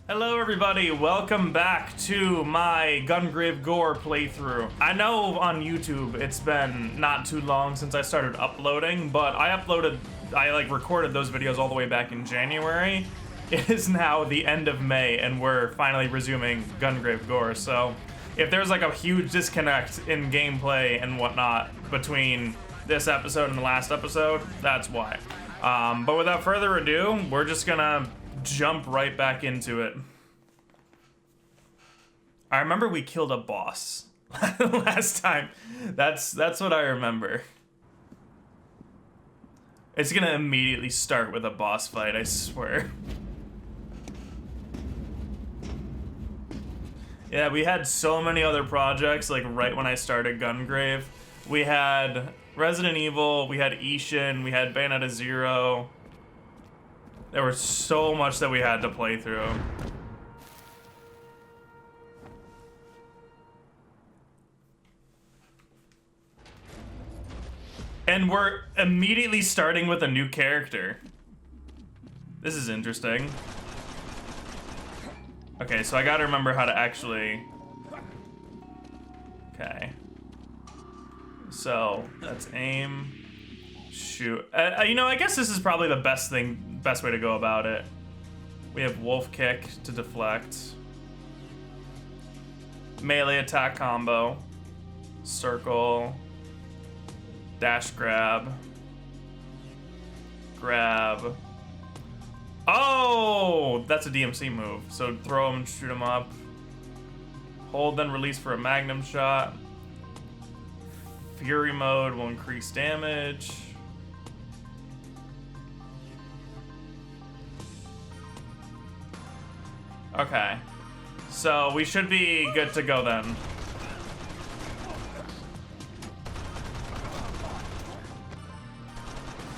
Hello everybody, welcome back to my Gungrave G.O.R.E playthrough. I know on YouTube it's been not too long since I started uploading, but I recorded those videos all the way back in January. It is now the end of May and we're finally resuming Gungrave G.O.R.E, so if there's like a huge disconnect in gameplay and whatnot between this episode and the last episode, that's why. But without further ado, we're just gonna jump right back into it. I remember we killed a boss last time. That's what I remember. It's gonna immediately start with a boss fight, I swear. Yeah, we had so many other projects, like right when I started Gungrave. We had Resident Evil, we had Ishin, we had Bayonetta 0. There was so much that we had to play through. And we're immediately starting with a new character. This is interesting. Okay, so I gotta remember how to actually... Okay. So, that's aim. Shoot. You know, I guess this is probably the best way to go about it. We have wolf kick to deflect. Melee attack combo. Circle. Dash grab. Grab. Oh! That's a DMC move. So throw him, shoot him up. Hold, then release for a magnum shot. Fury mode will increase damage. Okay, so we should be good to go then.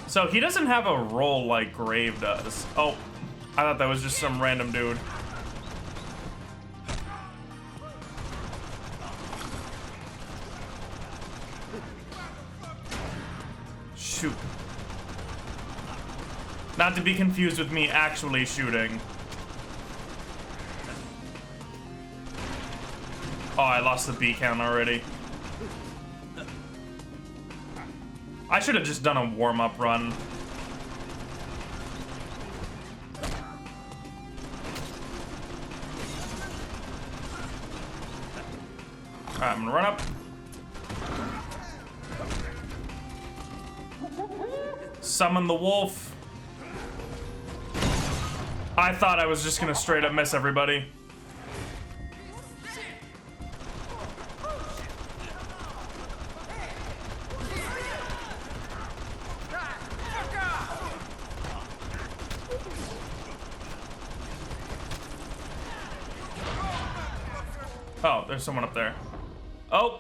So he doesn't have a roll like Grave does. Oh, I thought that was just some random dude. Shoot. Not to be confused with me actually shooting. Oh, I lost the B count already. I should have just done a warm-up run. Alright, I'm gonna run up. Summon the wolf. I thought I was just gonna straight up miss everybody. Oh, there's someone up there. Oh!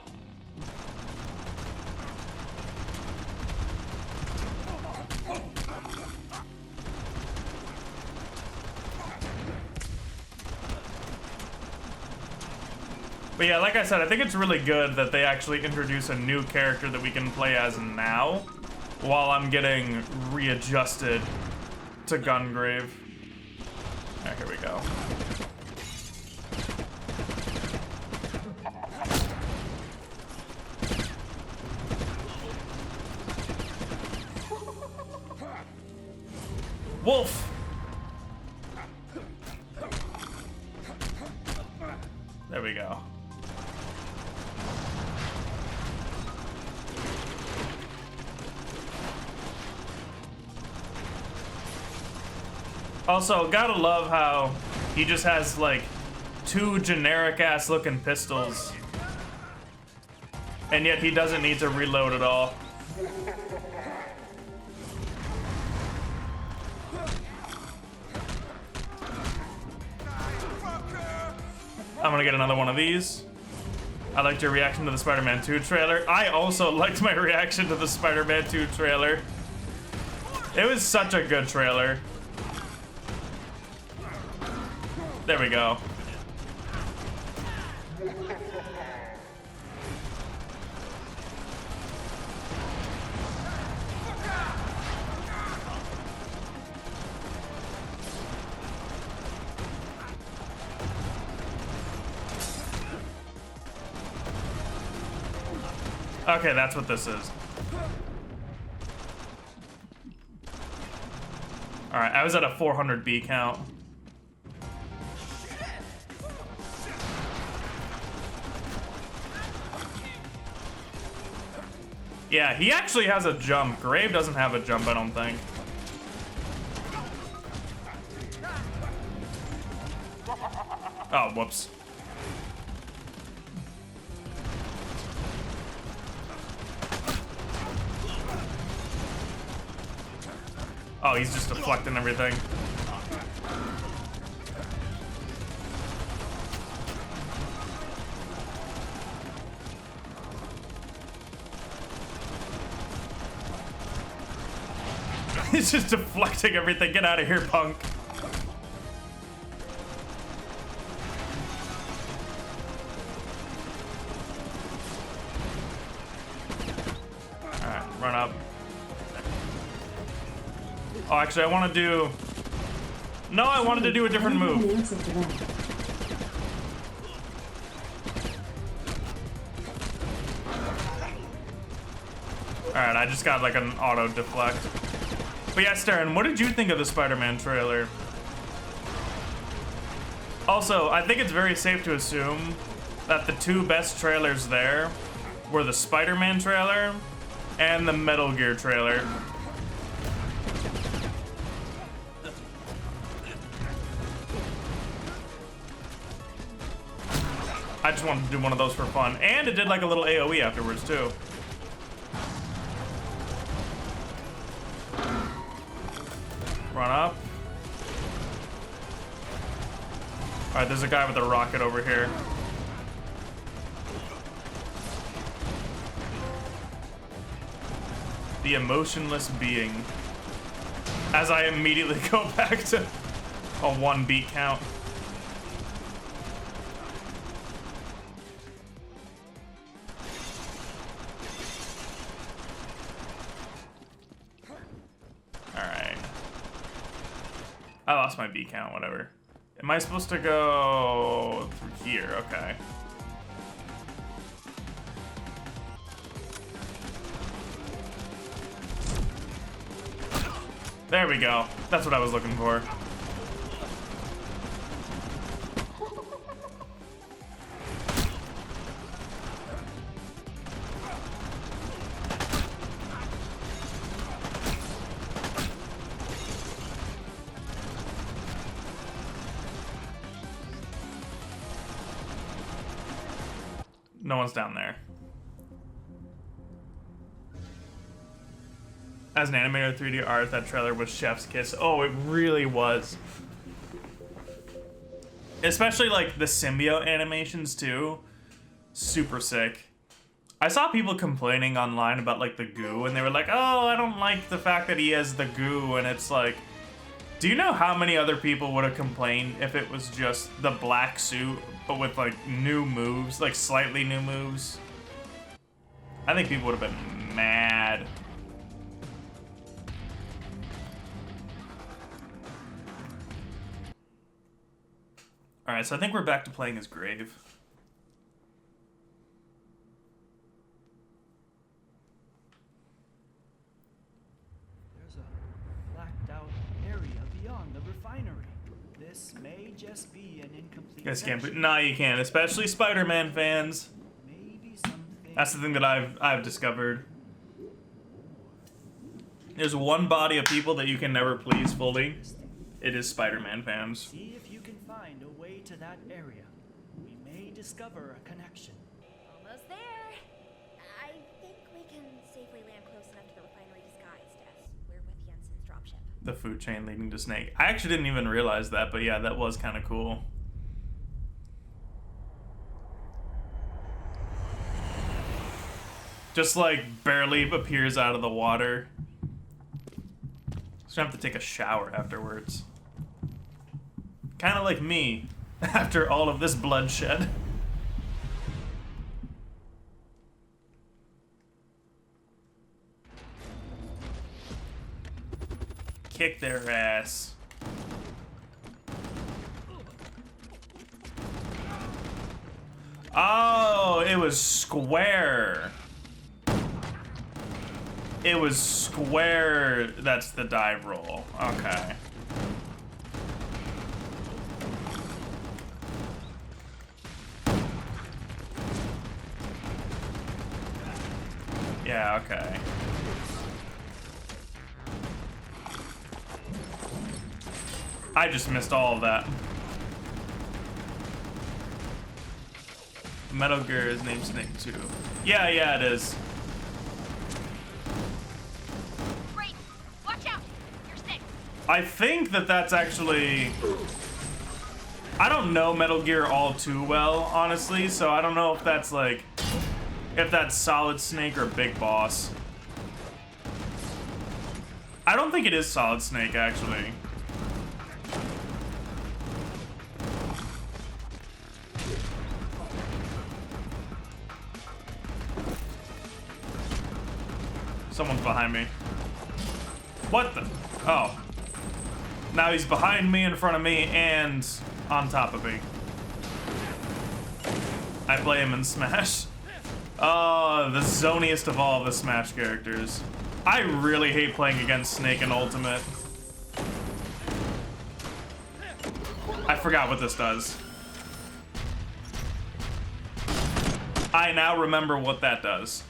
But yeah, like I said, I think it's really good that they actually introduce a new character that we can play as now, while I'm getting readjusted to Gungrave. Alright, here we go. Wolf! There we go. Also, gotta love how he just has like 2 generic ass looking pistols. And yet he doesn't need to reload at all. I'm gonna get another one of these. I liked your reaction to the Spider-Man 2 trailer. I also liked my reaction to the Spider-Man 2 trailer. It was such a good trailer. There we go. Okay, that's what this is. Alright, I was at a 400 B count. Yeah, he actually has a jump. Grave doesn't have a jump, I don't think. Oh, whoops. Oh, he's just deflecting everything. He's just deflecting everything. Get out of here, punk. Alright, run up. Oh, actually, I want to do... No, I wanted to do a different move. Alright, I just got like an auto deflect. But yeah, Darren, what did you think of the Spider-Man trailer? Also, I think it's very safe to assume that the two best trailers there were the Spider-Man trailer and the Metal Gear trailer. I just wanted to do one of those for fun. And it did like a little AoE afterwards too. Run up. Alright, there's a guy with a rocket over here. The emotionless being. As I immediately go back to a 1 beat count. I lost my B count, whatever. Am I supposed to go through here? Okay. There we go. That's what I was looking for. No one's down there. As an animator, 3D art, that trailer was chef's kiss. Oh, it really was. Especially like the symbiote animations too. Super sick. I saw people complaining online about like the goo, and they were like, oh, I don't like the fact that he has the goo, and it's like, do you know how many other people would have complained if it was just the black suit, but with like new moves, like slightly new moves? I think people would have been mad. Alright, so I think we're back to playing as Grave. There's a blacked out area beyond the refinery. This may just be an incomplete You guys can't, section. no, you can't, especially Spider-Man fans. Maybe something. That's the thing that I've discovered. There's one body of people that you can never please fully. It is Spider-Man fans. See if you can find a way to that area. We may discover a connection. Almost there. I think we can safely land close enough to the refinery disguised as we're with Jensen's dropship. The food chain leading to Snake. I actually didn't even realize that, but yeah, that was kind of cool. Just like barely appears out of the water. Just gonna have to take a shower afterwards. Kind of like me after all of this bloodshed. Kick their ass. Oh, it was square. It was square, that's the dive roll. Okay. Yeah, okay. I just missed all of that. Metal Gear is named Snake too. Yeah, it is. Great. Watch out. You're sick. I think that that's actually... I don't know Metal Gear all too well, honestly, so I don't know if that's like... if that's Solid Snake or Big Boss. I don't think it is Solid Snake, actually. Someone's behind me. What the? Oh. Now he's behind me, in front of me, and on top of me. I play him in Smash. Oh, the zoniest of all the Smash characters. I really hate playing against Snake in Ultimate. I forgot what this does. I now remember what that does.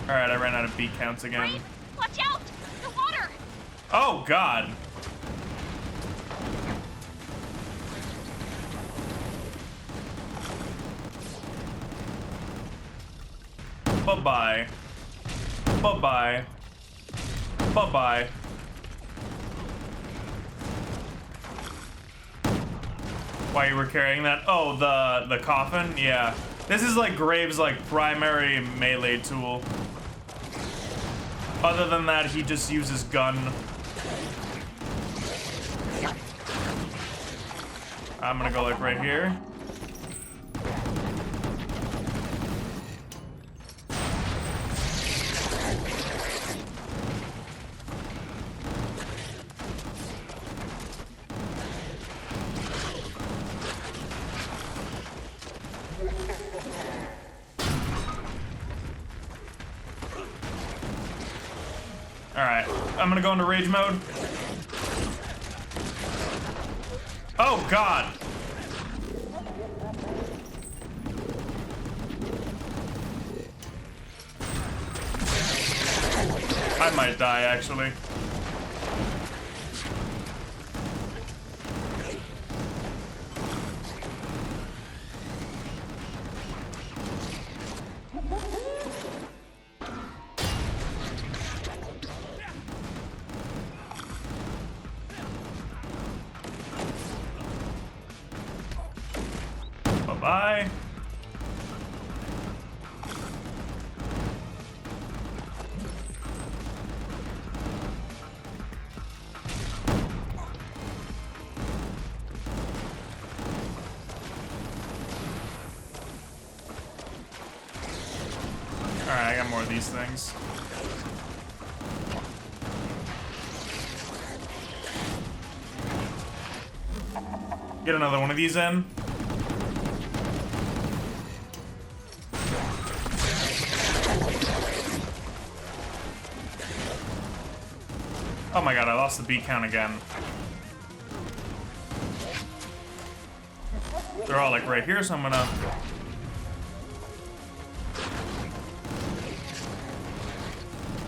Alright, I ran out of beat counts again. Great. Watch out. The water. Oh, God. Bye-bye. Bye-bye. Bye-bye. Why you were carrying that? Oh, the coffin? Yeah. This is like Grave's like primary melee tool. Other than that, he just uses gun. I'm gonna go like right here. Alright, I'm gonna go into rage mode. Oh, God! I might die, actually. Bye-bye. Alright, I got more of these things. Get another one of these in. Oh my God, I lost the beat count again. They're all like right here, so I'm gonna...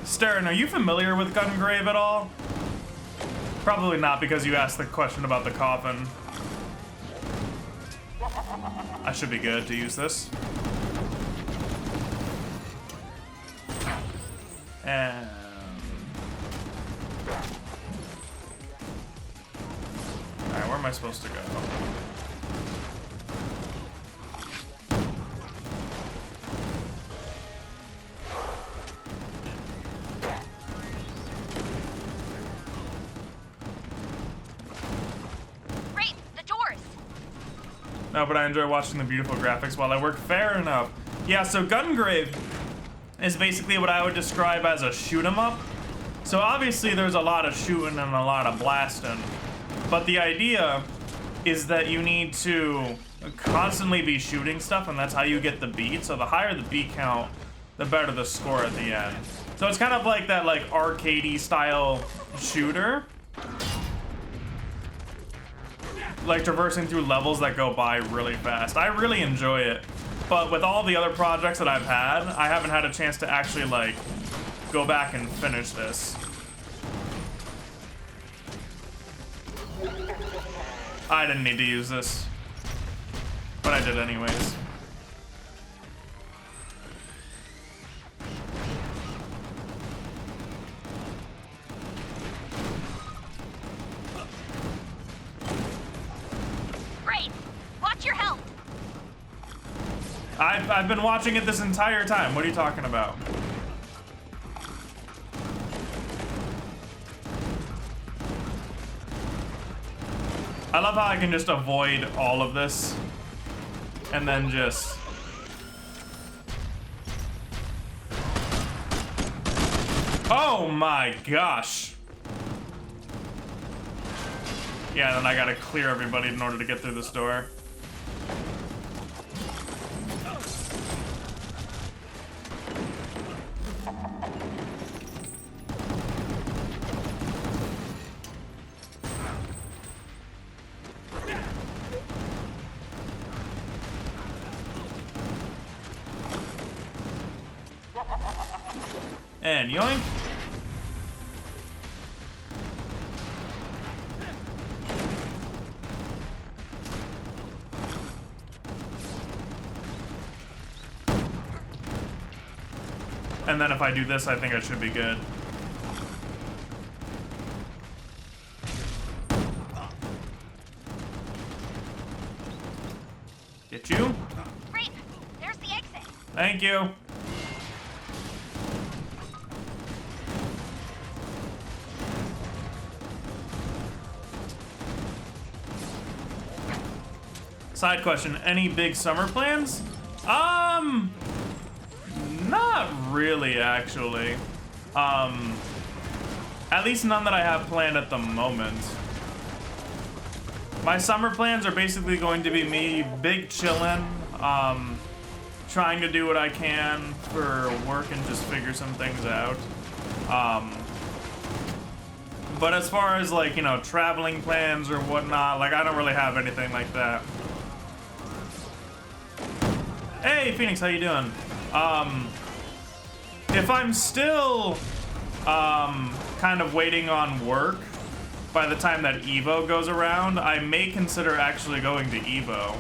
Stern, are you familiar with Gungrave at all? Probably not, because you asked the question about the coffin. I should be good to use this. And... Alright, where am I supposed to go? Great, the doors. No, but I enjoy watching the beautiful graphics while I work. Fair enough. Yeah, so Gungrave is basically what I would describe as a shoot 'em up. So obviously there's a lot of shooting and a lot of blasting. But the idea is that you need to constantly be shooting stuff, and that's how you get the beat. So the higher the beat count, the better the score at the end. So it's kind of like that like arcadey style shooter. Like traversing through levels that go by really fast. I really enjoy it. But with all the other projects that I've had, I haven't had a chance to actually like go back and finish this. I didn't need to use this, but I did anyways. Great! Watch your health! I've been watching it this entire time. What are you talking about? I love how I can just avoid all of this and then just... Oh my gosh. Yeah, then I gotta clear everybody in order to get through this door. And yoink. And then if I do this, I think I should be good. Get you. Great! There's the exit! Thank you. Side question, any big summer plans? Not really, actually. At least none that I have planned at the moment. My summer plans are basically going to be me big chillin', trying to do what I can for work and just figure some things out. But as far as like, you know, traveling plans or whatnot, like I don't really have anything like that. Hey, Phoenix, how you doing? If I'm still, kind of waiting on work by the time that Evo goes around, I may consider actually going to Evo.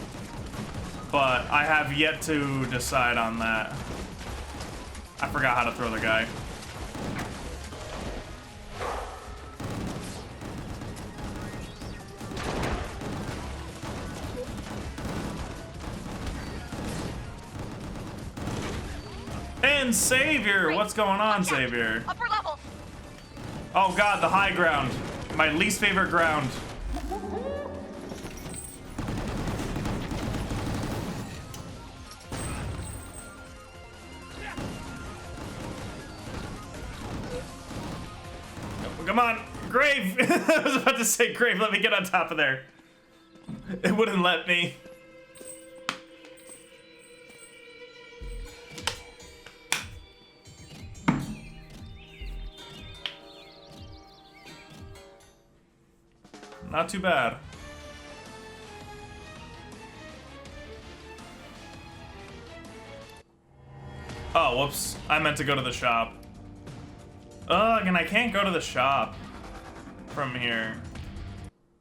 But I have yet to decide on that. I forgot how to throw the guy. And Savior! What's going on, Savior? Upper level! Oh god, the high ground. My least favorite ground. Come on, Grave! I was about to say, Grave, let me get on top of there. It wouldn't let me. Not too bad. Oh, whoops. I meant to go to the shop. Ugh, and I can't go to the shop from here.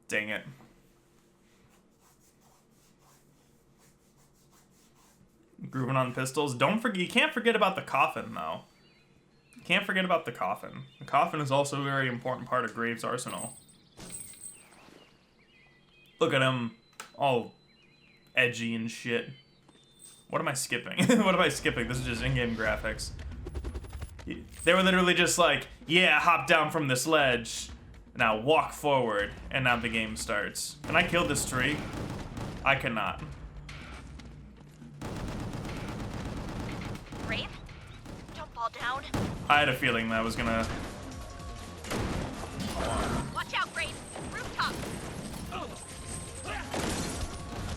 Dang it. Grooving on pistols. Don't forget, you can't forget about the coffin, though. You can't forget about the coffin. The coffin is also a very important part of Graves' arsenal. Look at him, all edgy and shit. What am I skipping? What am I skipping? This is just in-game graphics. They were literally just like, yeah, hop down from this ledge. Now walk forward. And now the game starts. Can I kill this tree? I cannot. Brave? Don't fall down. I had a feeling that was gonna... Watch out, Brave! Rooftop!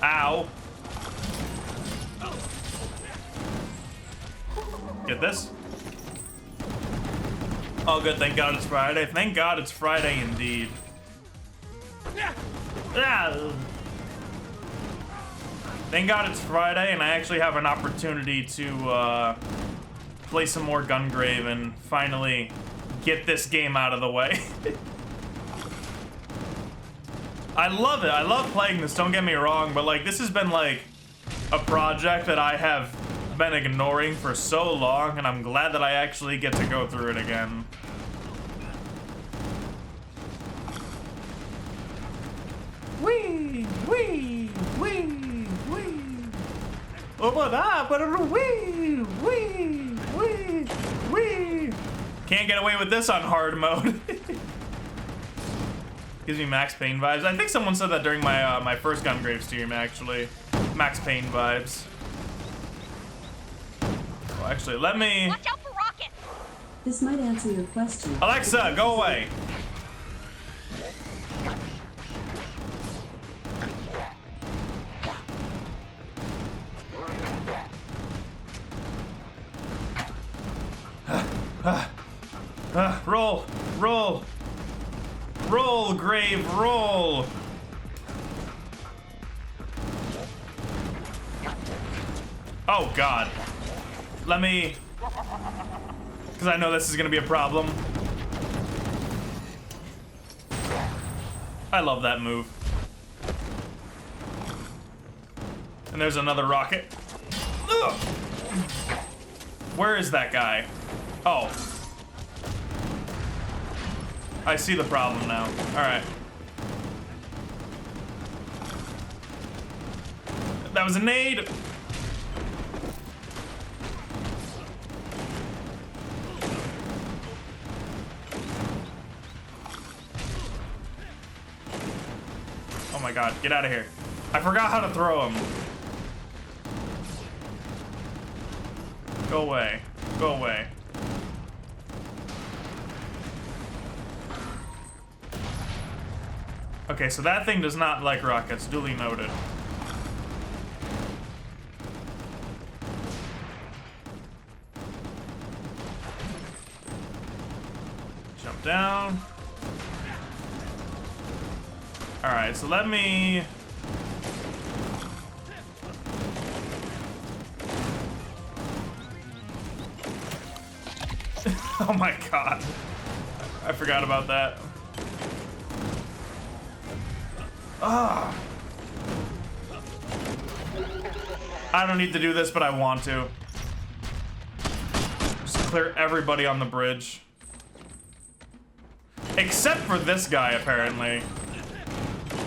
Ow. hit this. Oh, good. Thank God it's Friday. Thank God it's Friday indeed. Ah. Thank God it's Friday, and I actually have an opportunity to play some more Gungrave and finally get this game out of the way. I love it. I love playing this, don't get me wrong, but like this has been like a project that I have been ignoring for so long, and I'm glad that I actually get to go through it again. Wee, wee, wee, wee. Oh, but wee, wee, wee, wee. Can't get away with this on hard mode. Gives me Max Payne vibes. I think someone said that during my my first Gungrave stream, actually. Max Payne vibes. Well, actually, let me... Watch out for rockets! This might answer your question. Alexa, go away. Roll, roll. Roll, Grave, roll! Oh, God. Let me... Because I know this is going to be a problem. I love that move. And there's another rocket. Ugh. Where is that guy? Oh. I see the problem now. All right. That was a nade. Oh my God, get out of here. I forgot how to throw him. Go away, go away. Okay, so that thing does not like rockets, duly noted. Jump down. All right, so let me... Oh my God. I forgot about that. Ah. I don't need to do this, but I want to. Just clear everybody on the bridge. Except for this guy, apparently.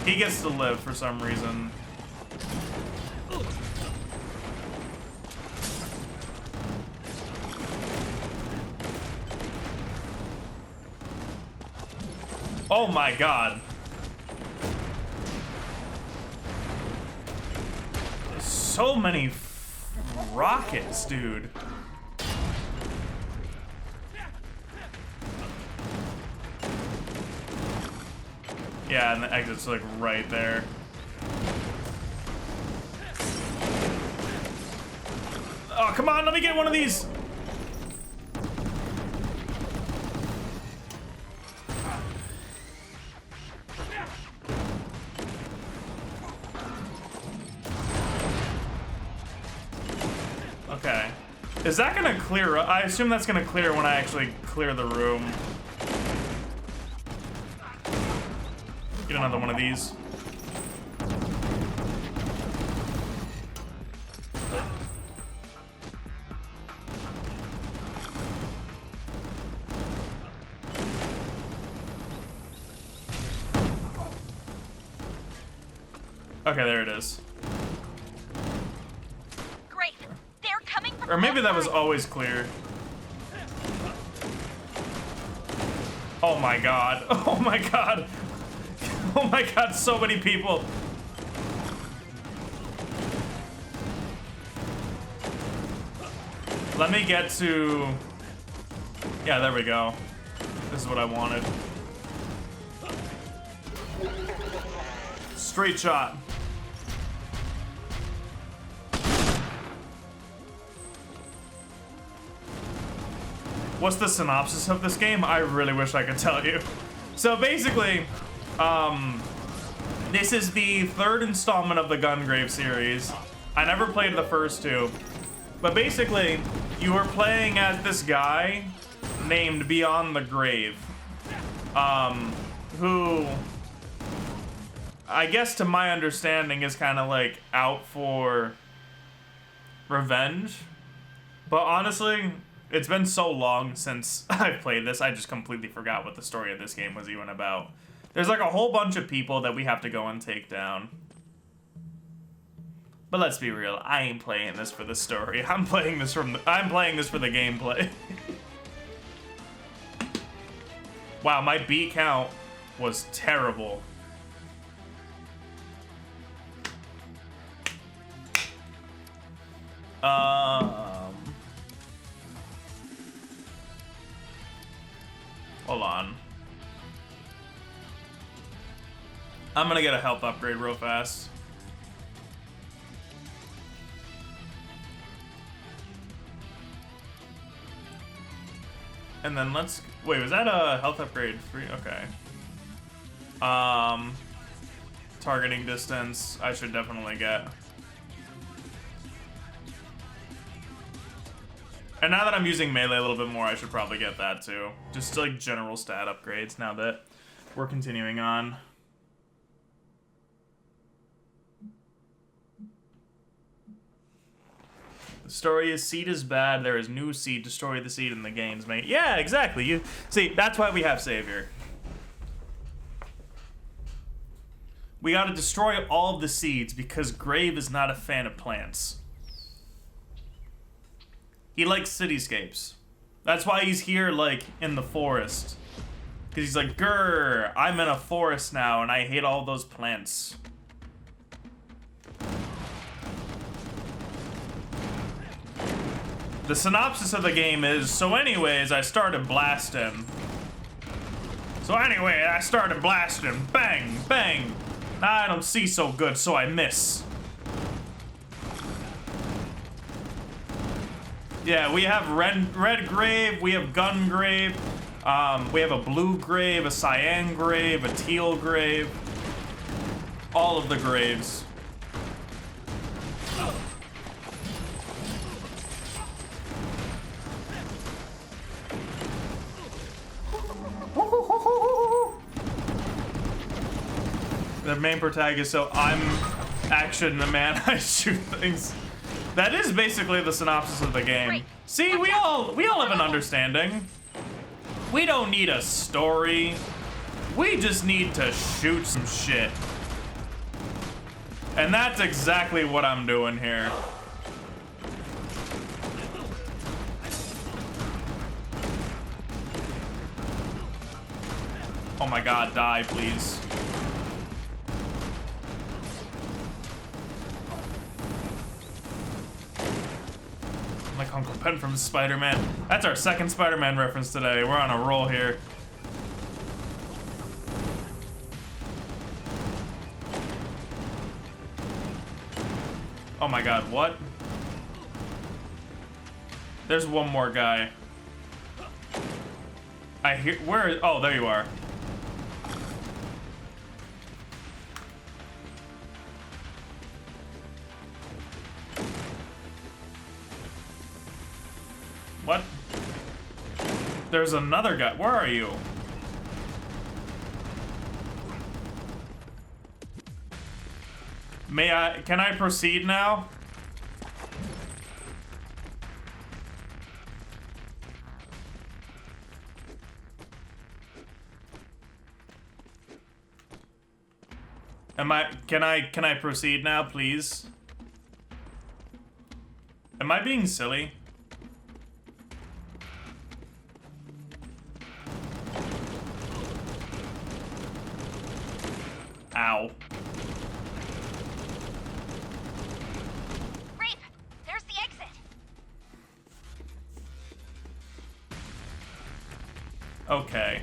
He gets to live for some reason. Oh my God. So many rockets, dude. Yeah, and the exit's like right there. Oh, come on, let me get one of these. Okay. Is that gonna clear? I assume that's gonna clear when I actually clear the room. Get another one of these. Okay, there it is. Great. They're coming from Or maybe that was outside. always clear. Oh my God. Oh my God. Oh my God, so many people. Let me get to... Yeah, there we go. This is what I wanted. Straight shot. what's the synopsis of this game? I really wish I could tell you. So basically, this is the third installment of the Gungrave series. I never played the first two, but basically, you are playing as this guy named Beyond the Grave, who, I guess to my understanding, is kind of like out for revenge. But honestly, it's been so long since I've played this, I just completely forgot what the story of this game was even about. There's like a whole bunch of people that we have to go and take down. But let's be real, I ain't playing this for the story. I'm playing this for the gameplay. Wow, my beat count was terrible. Hold on. I'm gonna get a health upgrade real fast. And then let's, wait, was that a health upgrade 3? Okay. Targeting distance, I should definitely get. And now that I'm using melee a little bit more, I should probably get that too. Just like general stat upgrades now that we're continuing on. The story is seed is bad, there is new seed, destroy the seed in the games, mate. Yeah, exactly. You see, that's why we have Savior. We gotta destroy all of the seeds because Grave is not a fan of plants. He likes cityscapes. That's why he's here, like, in the forest. Because he's like, grr, I'm in a forest now and I hate all those plants. The synopsis of the game is, so anyways, I started blasting. Bang, bang. Now I don't see so good, so I miss. Yeah, we have Redgrave, we have Gungrave, we have a blue grave, a cyan grave, a teal grave. All of the graves. The main protagonist, so I'm action the man, I shoot things. That is basically the synopsis of the game. See, we all have an understanding. We don't need a story. We just need to shoot some shit. And that's exactly what I'm doing here. Oh my god, die, please. Like Uncle Ben from Spider-Man. That's our second Spider-Man reference today. We're on a roll here. Oh my god, what? There's one more guy. I hear, where, oh, there you are. What? There's another guy. Where are you? Can I proceed now? Can I proceed now, please? Am I being silly? Ow. Rafe, there's the exit. Okay.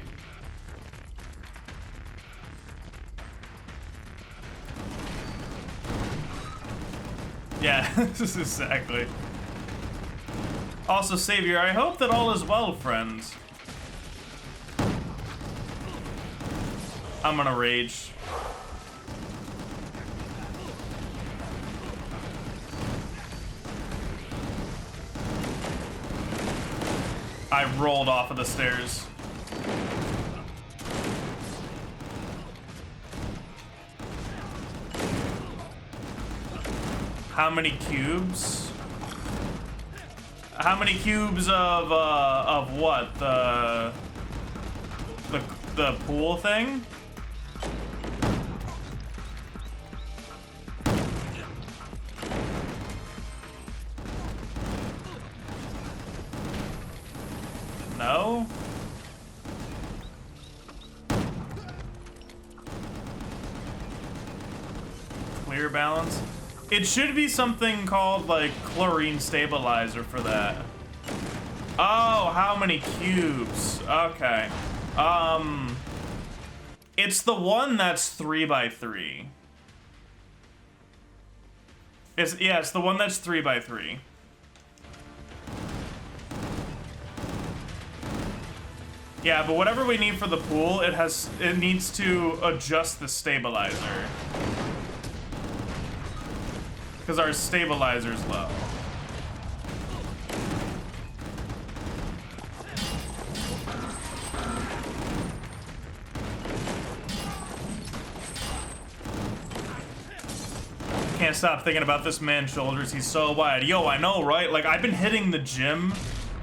Yeah, this is exactly. Also, Savior, I hope that all is well, friends. I'm gonna rage. I rolled off of the stairs. How many cubes? How many cubes of what? The pool thing? No? Clear balance? It should be something called like chlorine stabilizer for that. Oh, how many cubes? Okay. It's the one that's 3x3. It's the one that's 3x3. Yeah, but whatever we need for the pool, it needs to adjust the stabilizer. Because our stabilizer's low. Can't stop thinking about this man's shoulders. He's so wide. Yo, I know, right? Like, I've been hitting the gym,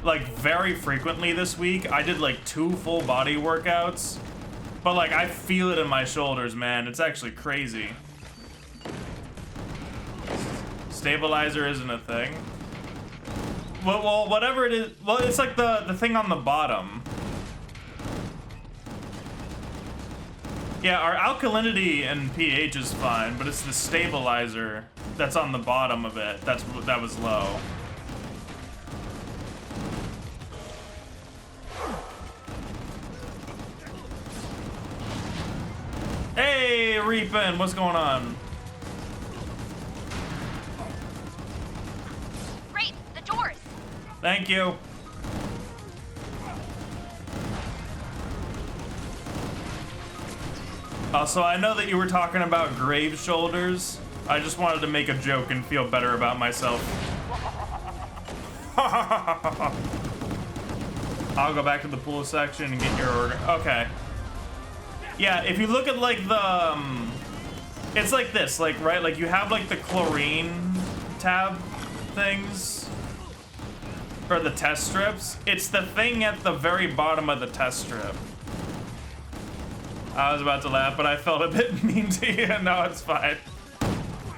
like, very frequently this week. I did, like, 2 full body workouts. But, like, I feel it in my shoulders, man. It's actually crazy. Stabilizer isn't a thing. Well, whatever it is. Well, it's like the thing on the bottom. Yeah, our alkalinity and pH is fine, but it's the stabilizer that's on the bottom of it that was low. Hey, Reapin', what's going on? Great, the doors. Thank you. Also, I know that you were talking about grave shoulders. I just wanted to make a joke and feel better about myself. I'll go back to the pool section and get your order. Okay. Yeah, if you look at like the, it's like this, like, right? Like you have like the chlorine tab things, or the test strips. It's the thing at the very bottom of the test strip. I was about to laugh, but I felt a bit mean to you. No, it's fine.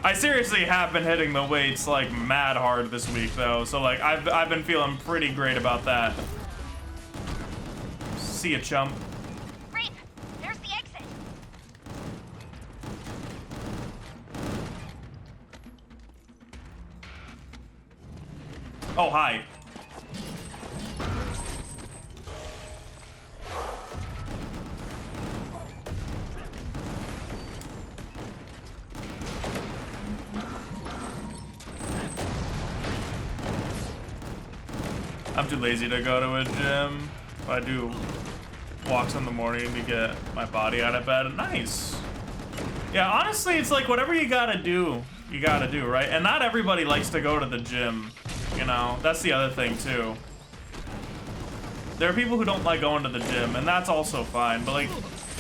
I seriously have been hitting the weights like mad hard this week though, so like I've been feeling pretty great about that. See ya, chump. Great, there's the exit. Oh, hi. I'm too lazy to go to a gym. I do walks in the morning to get my body out of bed. Nice. Yeah, honestly, it's like whatever you gotta do, right? And not everybody likes to go to the gym, you know? That's the other thing, too. There are people who don't like going to the gym, and that's also fine. But, like,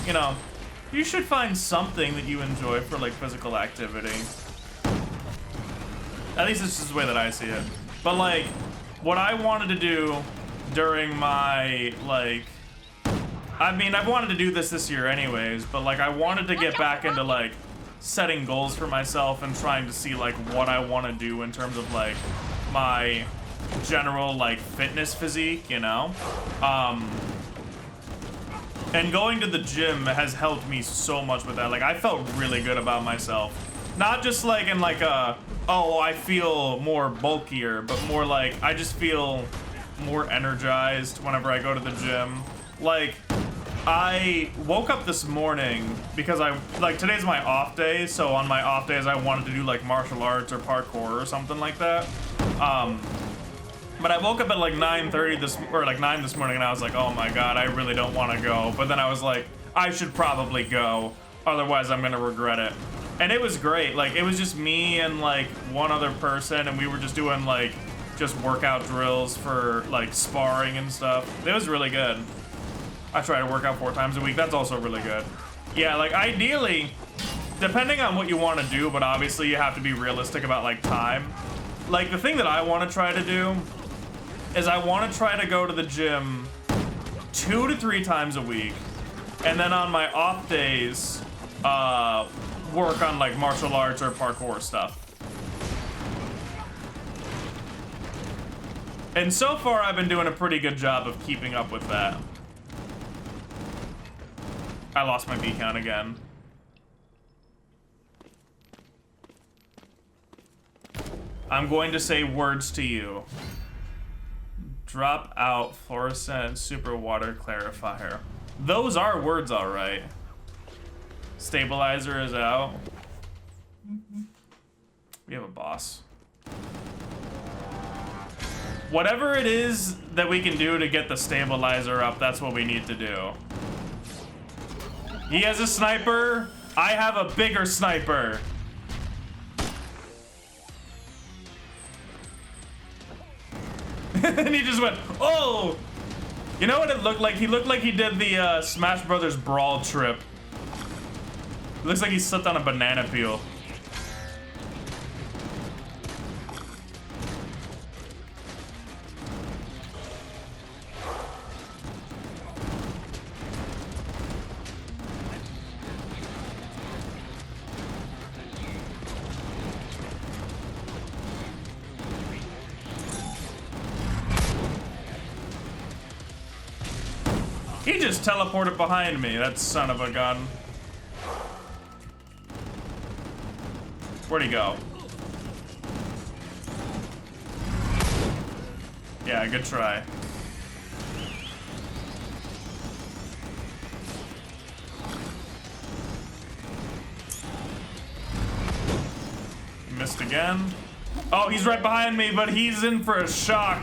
you know, you should find something that you enjoy for, like, physical activity. At least it's just the way that I see it. But, like, what I wanted to do during my, like, I mean, I've wanted to do this year anyways, but, like, I wanted to get back into, like, setting goals for myself and trying to see, like, what I want to do in terms of, like, my general, like, fitness physique, you know? And going to the gym has helped me so much with that. Like, I felt really good about myself. Not just, like, in, like, oh, I feel more bulkier, but more like I just feel more energized whenever I go to the gym. Like, I woke up this morning because today's my off day, so on my off days I wanted to do like martial arts or parkour or something like that. But I woke up at like 9:30 or like 9 this morning, and I was like, oh my god, I really don't want to go. But then I was like, I should probably go, otherwise I'm gonna regret it. And it was great. Like, it was just me and like one other person, and we were just doing like just workout drills for like sparring and stuff. It was really good. I try to work out 4 times a week. That's also really good. Yeah, like ideally, depending on what you want to do, but obviously you have to be realistic about like time. Like, the thing that I want to try to do is I want to try to go to the gym 2 to 3 times a week, and then on my off days, work on like martial arts or parkour stuff. And so far, I've been doing a pretty good job of keeping up with that. I lost my B count again. I'm going to say words to you. Drop out fluorescent super water clarifier. Those are words, all right. Stabilizer is out. We have a boss. Whatever it is that we can do to get the stabilizer up, that's what we need to do. He has a sniper. I have a bigger sniper. And he just went, oh! You know what it looked like? He looked like he did the Smash Brothers Brawl trip. It looks like he slipped on a banana peel. He just teleported behind me, that son of a gun. Where'd he go? Yeah, good try. Missed again. Oh, he's right behind me, but he's in for a shock.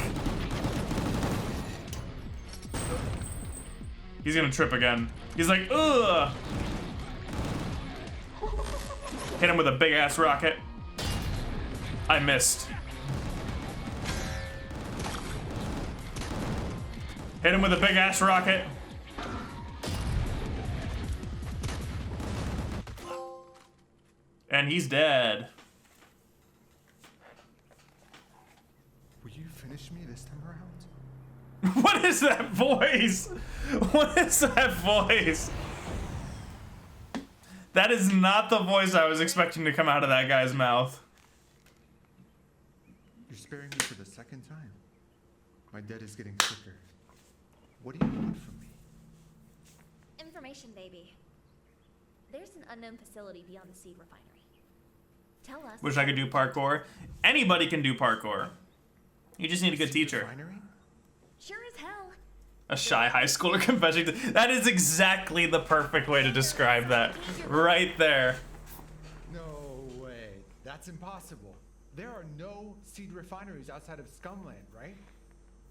He's gonna trip again. He's like, ugh. Hit him with a big ass rocket. I missed. Hit him with a big ass rocket. And he's dead. Will you finish me this time around? What is that voice? What is that voice? That is not the voice I was expecting to come out of that guy's mouth. You're sparing me for the second time. My debt is getting thicker. What do you want from me? Information, baby. There's an unknown facility beyond the seed refinery. Tell us. Wish I could do parkour. Anybody can do parkour. You just need a good teacher. Refinery? Sure as hell. A shy high schooler confessing to... That is exactly the perfect way to describe that. Right there. No way. That's impossible. There are no seed refineries outside of Scumland, right?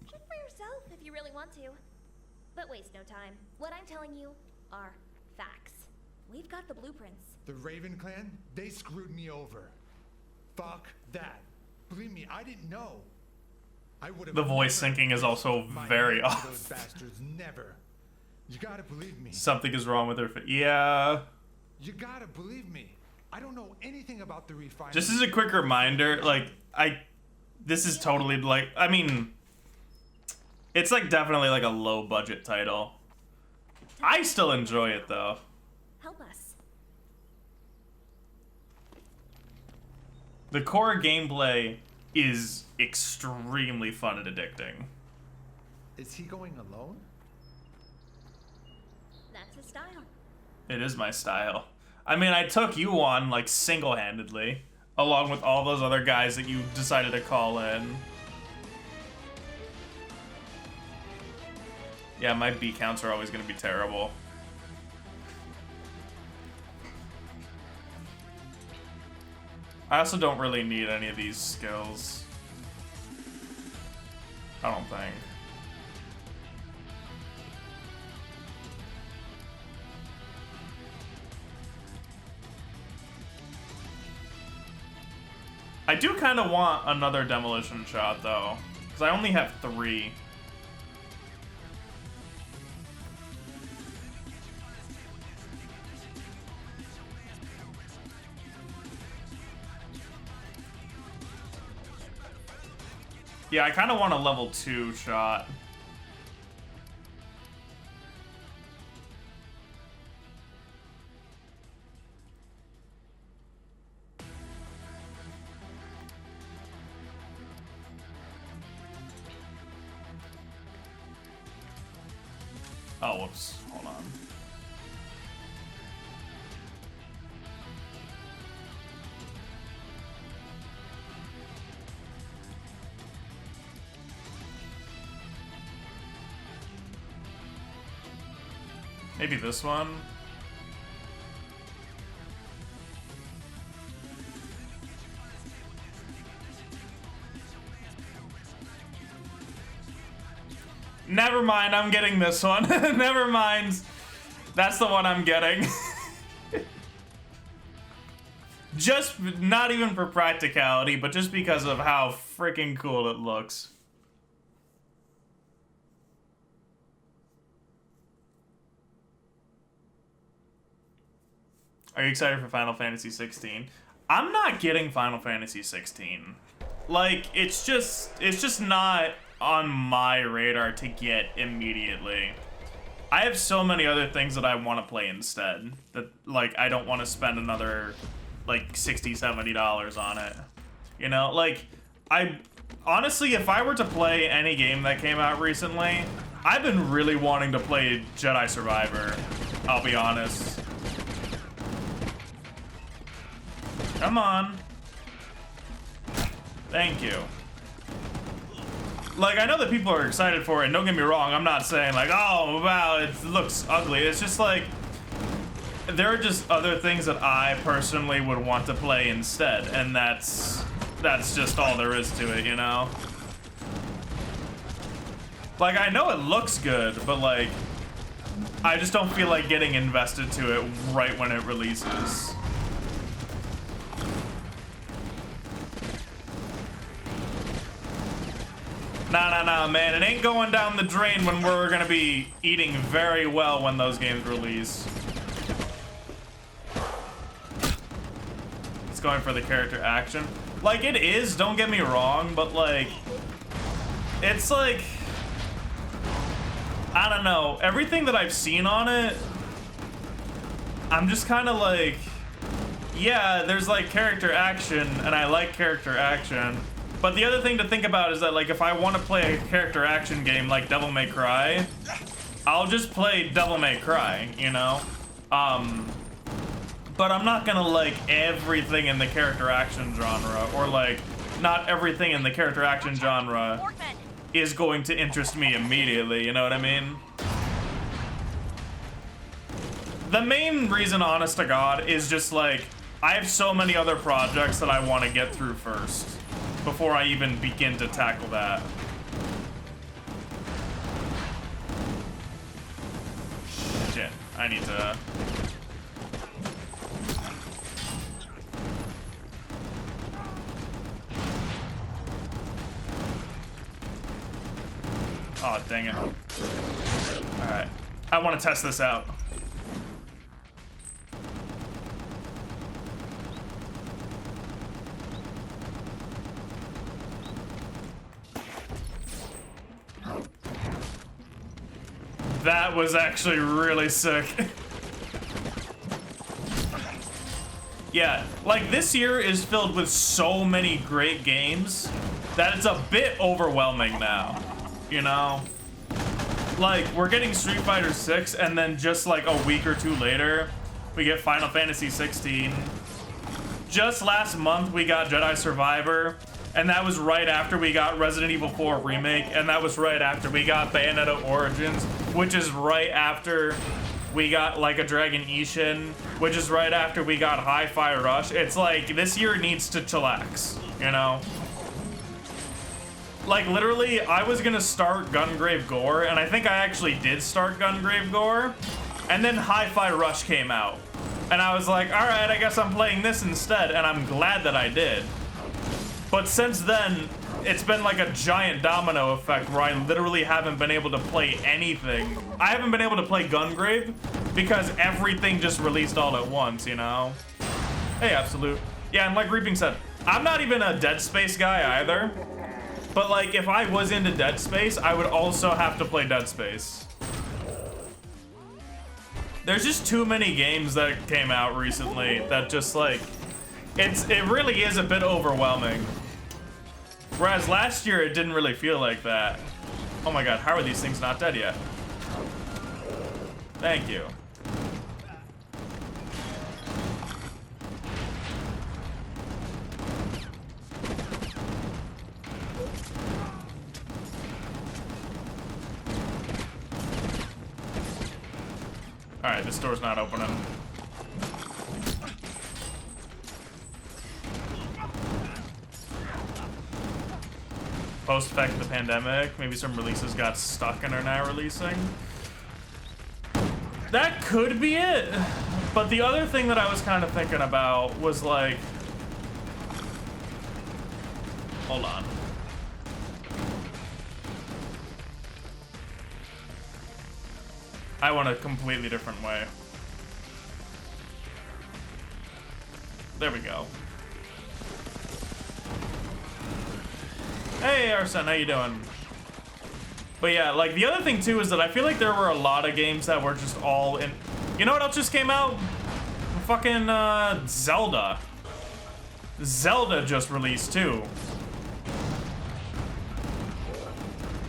Check for yourself if you really want to. But waste no time. What I'm telling you are facts. We've got the blueprints. The Raven Clan, they screwed me over. Fuck that. Believe me, I didn't know. I would have. The voice syncing is also very Those off. bastards never. You gotta believe me. Something is wrong with her. Yeah. You gotta believe me. I don't know anything about the refinery. Just as a quick reminder, like, this is totally, like, I mean, it's, like, definitely, like, a low-budget title. I still enjoy it, though. Help us. The core gameplay is extremely fun and addicting. Is he going alone? That's his style. It is my style. I mean, I took you on, like, single-handedly, along with all those other guys that you decided to call in. Yeah, my B counts are always going to be terrible. I also don't really need any of these skills. I don't think. I do kind of want another demolition shot, though, because I only have 3. Yeah, I kind of want a level 2 shot. Oh, whoops. Hold on. Maybe this one? Never mind, I'm getting this one. Never mind. That's the one I'm getting. Just, not even for practicality, but just because of how freaking cool it looks. Are you excited for Final Fantasy 16? I'm not getting Final Fantasy 16. Like, it's just not on my radar to get immediately. I have so many other things that I want to play instead that, like, I don't want to spend another, like, $60, $70 on it. You know, like, honestly, if I were to play any game that came out recently, I've been really wanting to play Jedi Survivor, I'll be honest. Come on. Thank you. Like, I know that people are excited for it, and don't get me wrong, I'm not saying, like, oh, wow, it looks ugly. It's just, like, there are just other things that I personally would want to play instead, and that's just all there is to it, you know? Like, I know it looks good, but, like, I just don't feel like getting invested to it right when it releases. Nah, man. It ain't going down the drain when we're gonna be eating very well when those games release. It's going for the character action. Like, it is, don't get me wrong, but, like, it's like, I don't know. Everything that I've seen on it, I'm just kind of like, yeah, there's, like, character action, and I like character action. But the other thing to think about is that, like, if I want to play a character action game like Devil May Cry, I'll just play Devil May Cry, you know? But I'm not gonna like everything in the character action genre, or like, not everything in the character action genre is going to interest me immediately, you know what I mean? The main reason, honest to God, is just like, I have so many other projects that I want to get through first before I even begin to tackle that. Shit, I need to... Oh, dang it. Alright, I want to test this out. That was actually really sick. Yeah, like, this year is filled with so many great games that it's a bit overwhelming now, you know? Like, we're getting Street Fighter 6, and then just like a week or two later, we get Final Fantasy 16. Just last month, we got Jedi Survivor, and that was right after we got Resident Evil 4 Remake, and that was right after we got Bayonetta Origins, which is right after we got Like a Dragon Ishin, which is right after we got Hi-Fi Rush. It's like, this year needs to chillax, you know? Like, literally, I was gonna start Gungrave G.O.R.E, and I think I actually did start Gungrave G.O.R.E, and then Hi-Fi Rush came out. And I was like, alright, I guess I'm playing this instead, and I'm glad that I did. But since then, it's been like a giant domino effect where I literally haven't been able to play anything. I haven't been able to play Gungrave because everything just released all at once, you know? Hey, Absolute. Yeah, and like Reaping said, I'm not even a Dead Space guy either. But like, if I was into Dead Space, I would also have to play Dead Space. There's just too many games that came out recently that just like, it really is a bit overwhelming. Whereas last year, it didn't really feel like that. Oh my god, how are these things not dead yet? Thank you. Alright, this door's not opening. Post-effect of the pandemic, maybe some releases got stuck and are now releasing. That could be it. But the other thing that I was kind of thinking about was like, hold on. I went a completely different way. There we go. Hey, Arsene, how you doing? But yeah, like, the other thing, too, is that I feel like there were a lot of games that were just all in... You know what else just came out? Fucking, Zelda. Zelda just released, too.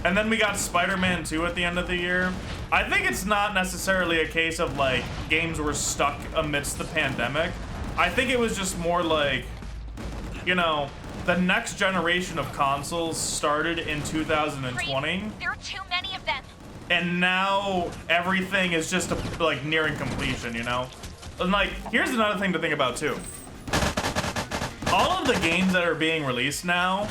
And then we got Spider-Man 2 at the end of the year. I think it's not necessarily a case of, like, games were stuck amidst the pandemic. I think it was just more like, you know... The next generation of consoles started in 2020. There are too many of them. And now everything is just like nearing completion, you know? And like, here's another thing to think about too. All of the games that are being released now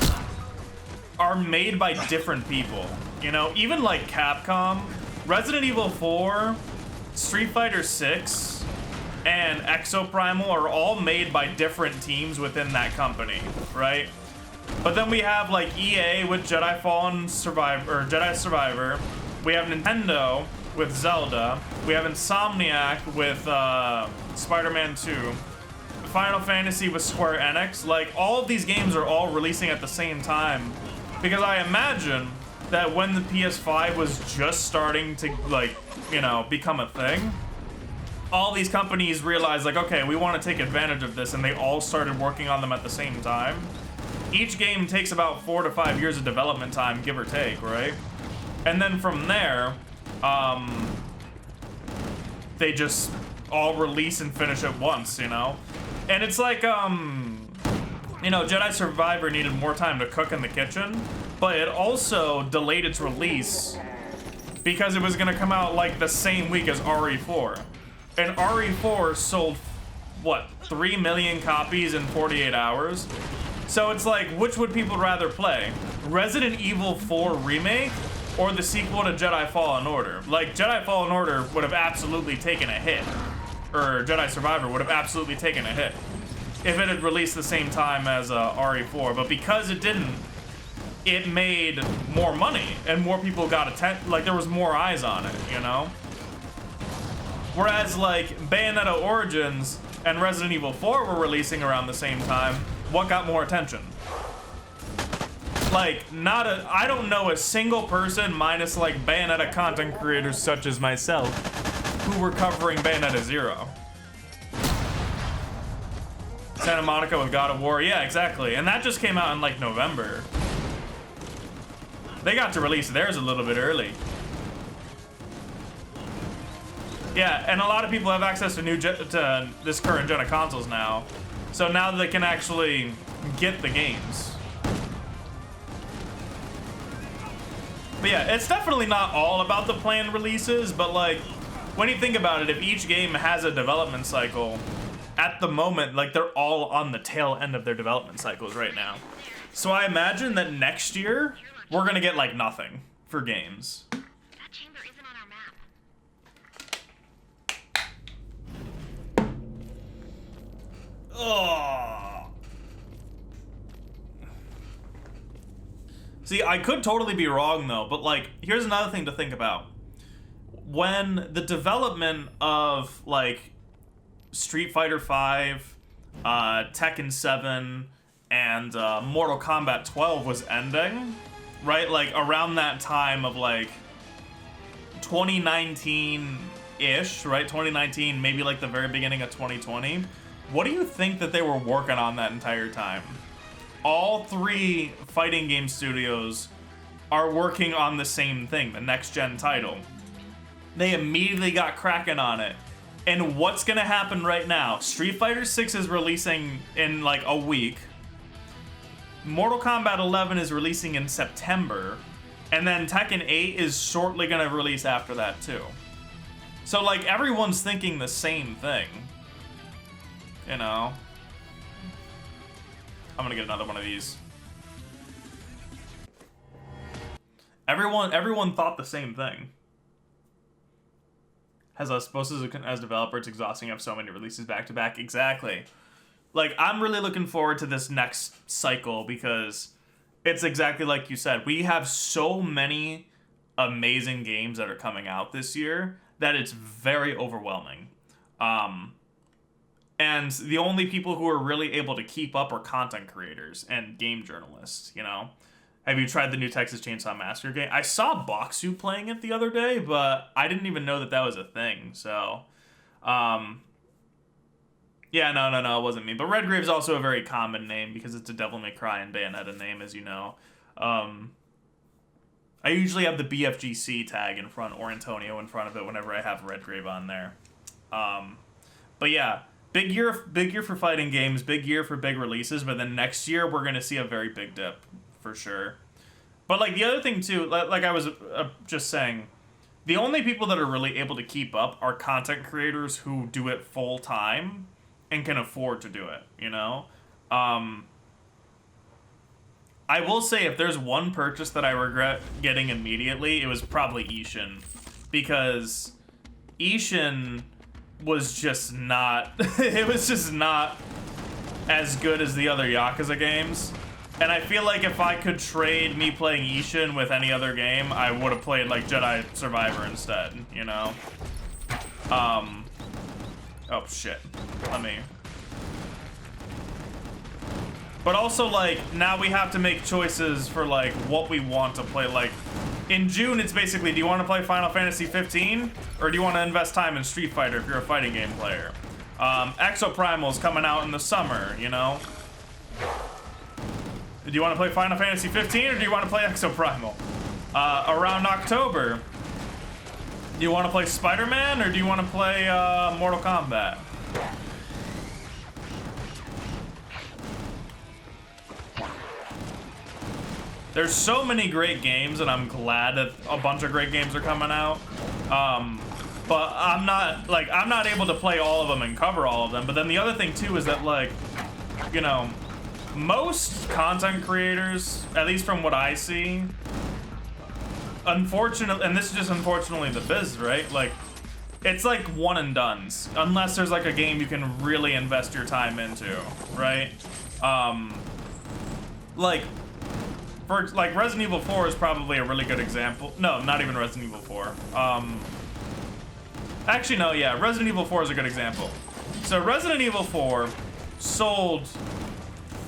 are made by different people. You know, even like Capcom, Resident Evil 4, Street Fighter 6, and Exoprimal are all made by different teams within that company, right? But then we have like EA with Jedi Fallen Survivor, or Jedi Survivor. We have Nintendo with Zelda. We have Insomniac with Spider-Man 2. Final Fantasy with Square Enix. Like, all of these games are all releasing at the same time. Because I imagine that when the PS5 was just starting to, like, you know, become a thing, all these companies realized, like, okay, we want to take advantage of this, and they all started working on them at the same time. Each game takes about 4 to 5 years of development time, give or take, right? And then from there, they just all release and finish at once, you know? And it's like, you know, Jedi Survivor needed more time to cook in the kitchen, but it also delayed its release because it was gonna come out, like, the same week as RE4. And RE4 sold, what, 3 million copies in 48 hours? So it's like, which would people rather play? Resident Evil 4 Remake or the sequel to Jedi Fallen Order? Like, Jedi Fallen Order would have absolutely taken a hit. Or Jedi Survivor would have absolutely taken a hit if it had released the same time as RE4. But because it didn't, it made more money and more people got attention. Like, there was more eyes on it, you know? Whereas, like, Bayonetta Origins and Resident Evil 4 were releasing around the same time, what got more attention? Like, I don't know a single person, minus, like, Bayonetta content creators such as myself, who were covering Bayonetta 0. Santa Monica with God of War, yeah, exactly. And that just came out in, like, November. They got to release theirs a little bit early. Yeah, and a lot of people have access to this current gen of consoles now. So now they can actually get the games. But yeah, it's definitely not all about the planned releases, but like, when you think about it, if each game has a development cycle, at the moment, like, they're all on the tail end of their development cycles right now. So I imagine that next year, we're gonna get like nothing for games. That chamber isn't on our map. Oh. See, I could totally be wrong though, but like, here's another thing to think about. When the development of like Street Fighter V, Tekken 7, and Mortal Kombat 12 was ending, right? Like around that time of like 2019-ish, right? 2019, maybe like the very beginning of 2020. What do you think that they were working on that entire time? All three fighting game studios are working on the same thing, the next-gen title. They immediately got cracking on it. And what's gonna happen right now? Street Fighter 6 is releasing in like a week. Mortal Kombat 11 is releasing in September. And then Tekken 8 is shortly gonna release after that too. So like everyone's thinking the same thing. You know? I'm gonna get another one of these. Everyone thought the same thing. As us, both as developer, it's exhausting to have so many releases back to back. Exactly. Like, I'm really looking forward to this next cycle because it's exactly like you said. We have so many amazing games that are coming out this year that it's very overwhelming. And the only people who are really able to keep up are content creators and game journalists, you know? Have you tried the new Texas Chainsaw Massacre game? I saw Boxu playing it the other day, but I didn't even know that that was a thing, so... yeah, no, it wasn't me. But Redgrave is also a very common name because it's a Devil May Cry and Bayonetta name, as you know. I usually have the BFGC tag in front, or Antonio in front of it whenever I have Redgrave on there. But yeah, big year for fighting games, big year for big releases, but then next year we're going to see a very big dip. For sure. But like the other thing too, like I was just saying, the only people that are really able to keep up are content creators who do it full time and can afford to do it, you know? I will say if there's one purchase that I regret getting immediately, it was probably Ishin. Because Ishin was just not, it was just not as good as the other Yakuza games. And I feel like if I could trade me playing Ishin with any other game, I would have played like Jedi Survivor instead, you know? Oh shit. But also like, now we have to make choices for like what we want to play. Like, in June it's basically, do you want to play Final Fantasy 15? Or do you want to invest time in Street Fighter if you're a fighting game player? Exoprimal's coming out in the summer, you know? Do you want to play Final Fantasy 15 or do you want to play Exoprimal? Around October, do you want to play Spider-Man or do you want to play Mortal Kombat? There's so many great games and I'm glad that a bunch of great games are coming out. But I'm not able to play all of them and cover all of them. But then the other thing too is that like, you know, most content creators, at least from what I see, unfortunately, and this is just unfortunately the biz, right? Like, it's like one and dones, unless there's like a game you can really invest your time into, right? Like Resident Evil 4 is probably a really good example. No, not even Resident Evil 4. Actually, no, yeah, Resident Evil 4 is a good example. So Resident Evil 4 sold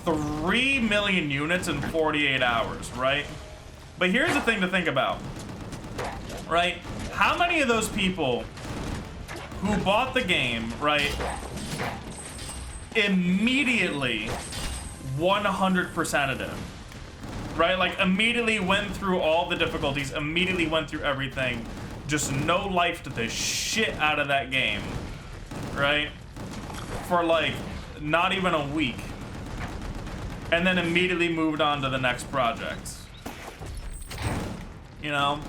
3 million units in 48 hours, right? But here's the thing to think about, right? How many of those people who bought the game, right, immediately 100%ed it, right? Like, immediately went through all the difficulties, immediately went through everything, just no life to the shit out of that game, right? For, like, not even a week. And then immediately moved on to the next project. You know?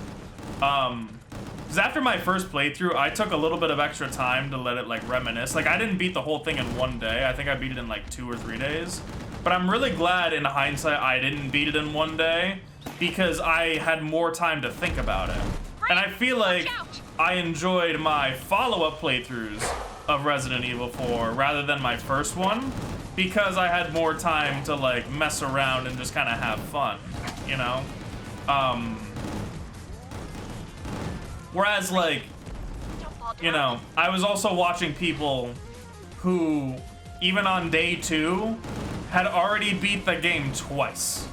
Because after my first playthrough, I took a little bit of extra time to let it, like, reminisce. Like, I didn't beat the whole thing in one day. I think I beat it in, like, 2 or 3 days. But I'm really glad, in hindsight, I didn't beat it in one day. because I had more time to think about it. And I feel like I enjoyed my follow-up playthroughs of Resident Evil 4 rather than my first one, because I had more time to like mess around and just kind of have fun, you know? Whereas like, you know, I was also watching people who, even on day 2, had already beat the game twice.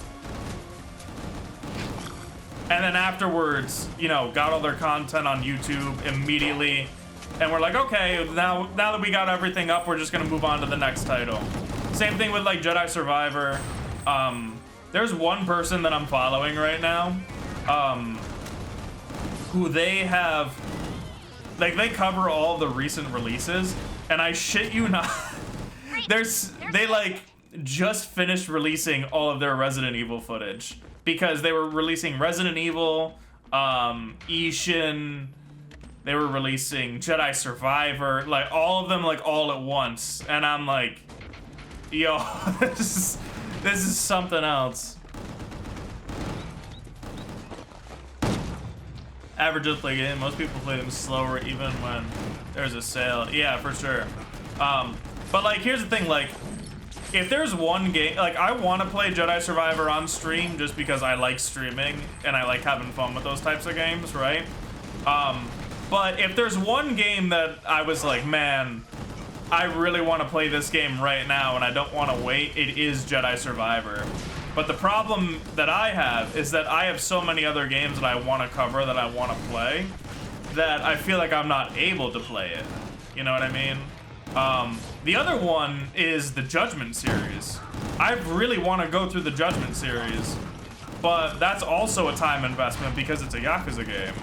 And then afterwards, you know, got all their content on YouTube immediately. And we're like, okay, now that we got everything up, we're just gonna move on to the next title. Same thing with like Jedi Survivor. There's one person that I'm following right now, who they have, like they cover all the recent releases, and I shit you not, they like just finished releasing all of their Resident Evil footage. Because they were releasing Resident Evil, Ishin, they were releasing Jedi Survivor, like all of them like all at once. And I'm like, yo, this is something else. Average play game, most people play them slower even when there's a sale. Yeah, for sure. But like, here's the thing, like, if there's one game, like I want to play Jedi Survivor on stream just because I like streaming and I like having fun with those types of games, right? But if there's one game that I was like, man, I really want to play this game right now and I don't want to wait, it is Jedi Survivor. But the problem that I have is that I have so many other games that I want to cover, that I want to play, that I feel like I'm not able to play it. You know what I mean? The other one is the Judgment series. I really want to go through the Judgment series, but that's also a time investment because it's a Yakuza game.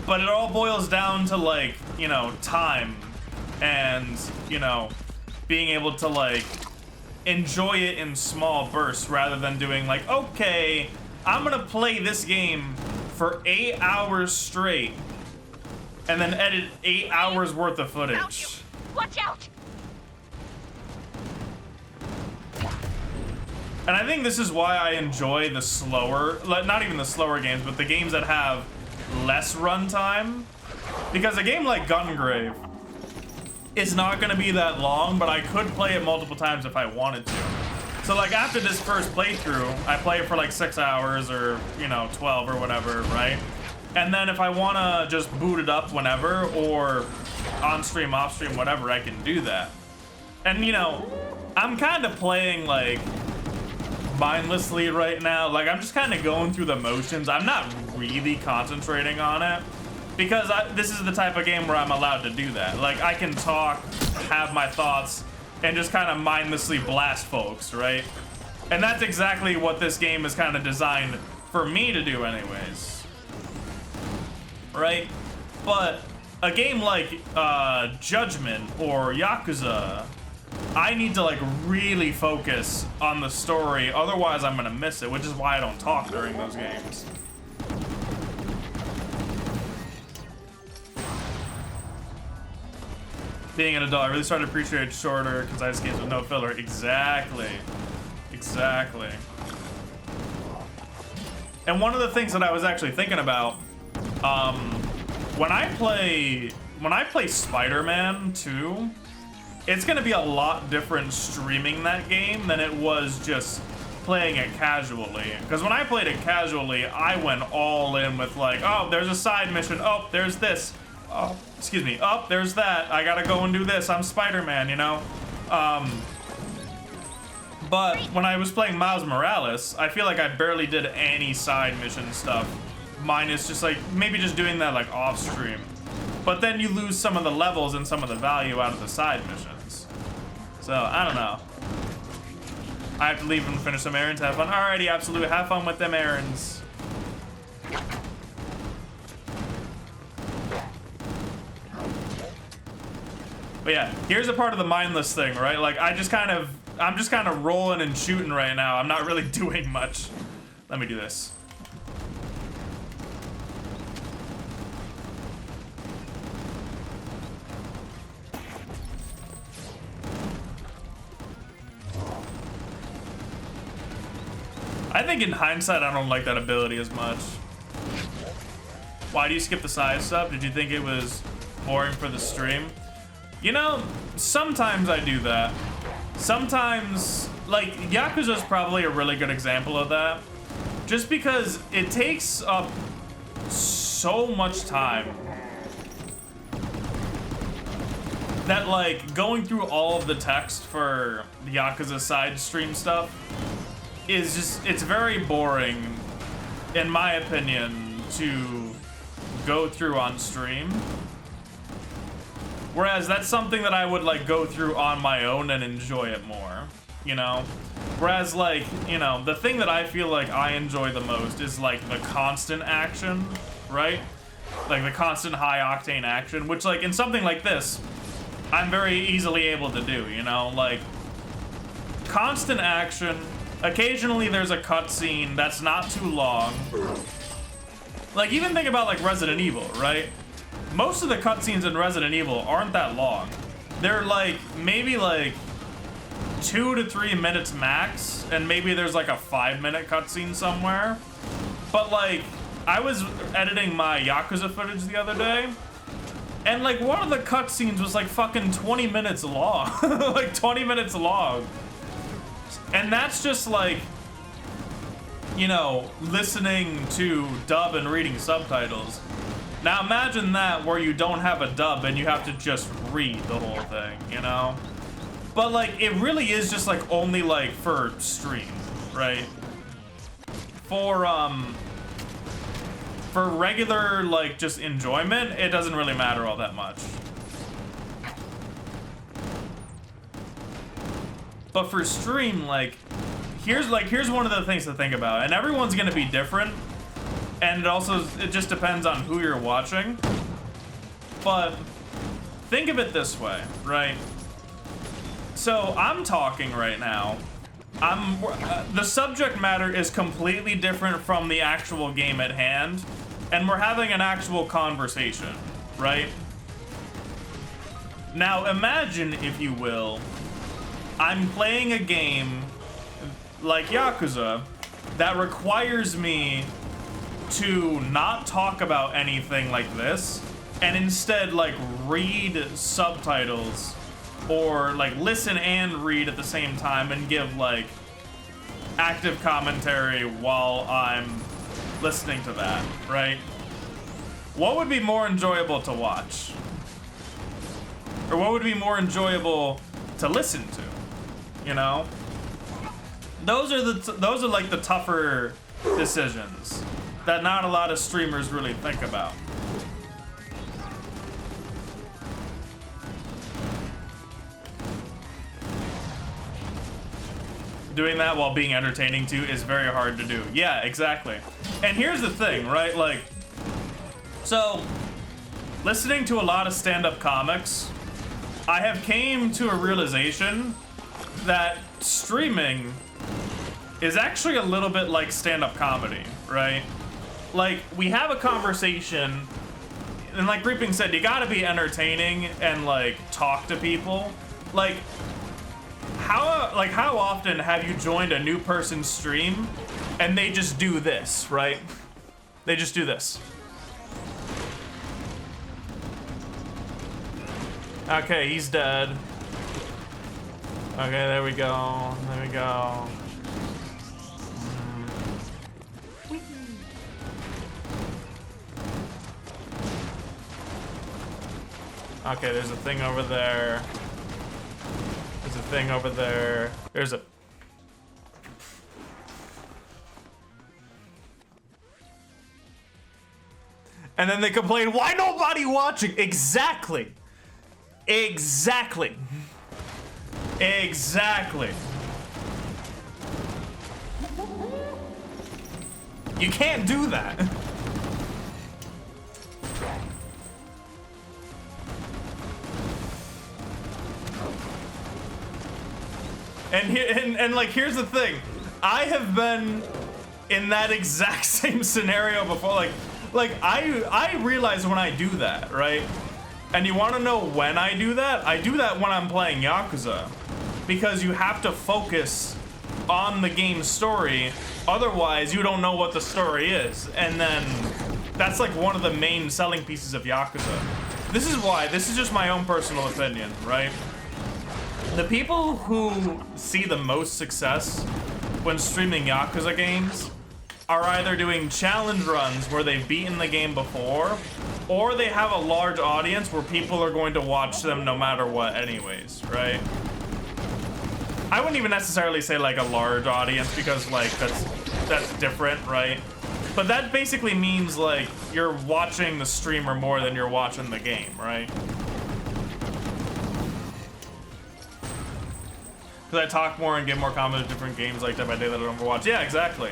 But it all boils down to like, you know, time and, you know, being able to like enjoy it in small bursts rather than doing like, okay, I'm gonna play this game for 8 hours straight and then edit 8 hours worth of footage. Watch out! And I think this is why I enjoy the slower, not even the slower games, but the games that have less runtime. Because a game like Gungrave is not gonna be that long, but I could play it multiple times if I wanted to. So like after this first playthrough, I play it for like 6 hours or, you know, 12 or whatever, right? And then if I wanna just boot it up whenever or on stream, off stream, whatever, I can do that. And you know, I'm kind of playing like mindlessly right now. Like I'm just kind of going through the motions. I'm not really concentrating on it because this is the type of game where I'm allowed to do that. Like I can talk, have my thoughts, and just kind of mindlessly blast folks, right? And that's exactly what this game is kind of designed for me to do anyways. Right? But a game like Judgment or Yakuza, I need to like really focus on the story, otherwise I'm gonna miss it, which is why I don't talk during those games. Being an adult, I really started to appreciate shorter, concise games with no filler. Exactly. Exactly. And one of the things that I was actually thinking about, when I play Spider-Man 2, it's gonna be a lot different streaming that game than it was just playing it casually. Because when I played it casually, I went all in with like, oh, there's a side mission, oh, there's this. Oh, excuse me. Oh, there's that. I gotta go and do this. I'm Spider-Man, you know? But when I was playing Miles Morales, I feel like I barely did any side mission stuff. Minus just like, maybe just doing that like off stream. But then you lose some of the levels and some of the value out of the side missions. So, I don't know. I have to leave and finish some errands, have fun. Alrighty, absolutely. Have fun with them errands. But yeah, here's a part of the mindless thing, right? Like I'm just kind of rolling and shooting right now. I'm not really doing much. Let me do this. I think in hindsight, I don't like that ability as much. Why do you skip the side stuff? Did you think it was boring for the stream? You know, sometimes I do that. Sometimes, like, Yakuza's probably a really good example of that. Just because it takes up so much time that, like, going through all of the text for the Yakuza side stream stuff is just, it's very boring, in my opinion, to go through on stream. Whereas that's something that I would, like, go through on my own and enjoy it more, you know? Whereas, like, you know, the thing that I feel like I enjoy the most is, like, the constant action, right? Like, the constant high-octane action, which, like, in something like this, I'm very easily able to do, you know? Like, constant action. Occasionally there's a cutscene that's not too long. Like, even think about, like, Resident Evil, right? Most of the cutscenes in Resident Evil aren't that long. They're, like, maybe, like, 2 to 3 minutes max, and maybe there's, like, a 5-minute cutscene somewhere. But, like, I was editing my Yakuza footage the other day, and, like, one of the cutscenes was, like, fucking 20 minutes long. Like, 20 minutes long. And that's just, like, you know, listening to dub and reading subtitles. Now imagine that where you don't have a dub and you have to just read the whole thing, you know? But, like, it really is just, like, only, like, for stream, right? For regular, like, just enjoyment, it doesn't really matter all that much. But for stream, like, here's one of the things to think about, and everyone's gonna be different, and it just depends on who you're watching. But think of it this way, right? So I'm talking right now. The subject matter is completely different from the actual game at hand, and we're having an actual conversation, right? Now imagine, if you will, I'm playing a game like Yakuza that requires me to not talk about anything like this and instead, like, read subtitles or, like, listen and read at the same time and give, like, active commentary while I'm listening to that, right? What would be more enjoyable to watch? Or what would be more enjoyable to listen to? You know? Those are like the tougher decisions that not a lot of streamers really think about. Doing that while being entertaining too is very hard to do. Yeah, exactly. And here's the thing, right? Like, so listening to a lot of stand-up comics, I have came to a realization that streaming is actually a little bit like stand-up comedy, right? Like, we have a conversation, and like Reaping said, you gotta be entertaining and, like, talk to people. Like, how often have you joined a new person's stream and they just do this, right? They just do this. Okay, he's dead. Okay, there we go. There we go. Okay, there's a thing over there. There's a thing over there. There's a... And then they complain, why nobody watching? Exactly. Exactly. Exactly. You can't do that. And like, here's the thing. I have been in that exact same scenario before. Like I realize when I do that, right? And you want to know when I do that? I do that when I'm playing Yakuza, because you have to focus on the game's story. Otherwise, you don't know what the story is. And then that's like one of the main selling pieces of Yakuza. This is why, this is just my own personal opinion, right? The people who see the most success when streaming Yakuza games are either doing challenge runs where they've beaten the game before, or they have a large audience where people are going to watch them no matter what anyways, right? I wouldn't even necessarily say like a large audience because like that's different, right? But that basically means like you're watching the streamer more than you're watching the game, right? Because I talk more and get more comments of different games like Dead by Daylight that I don't watch. Yeah, exactly.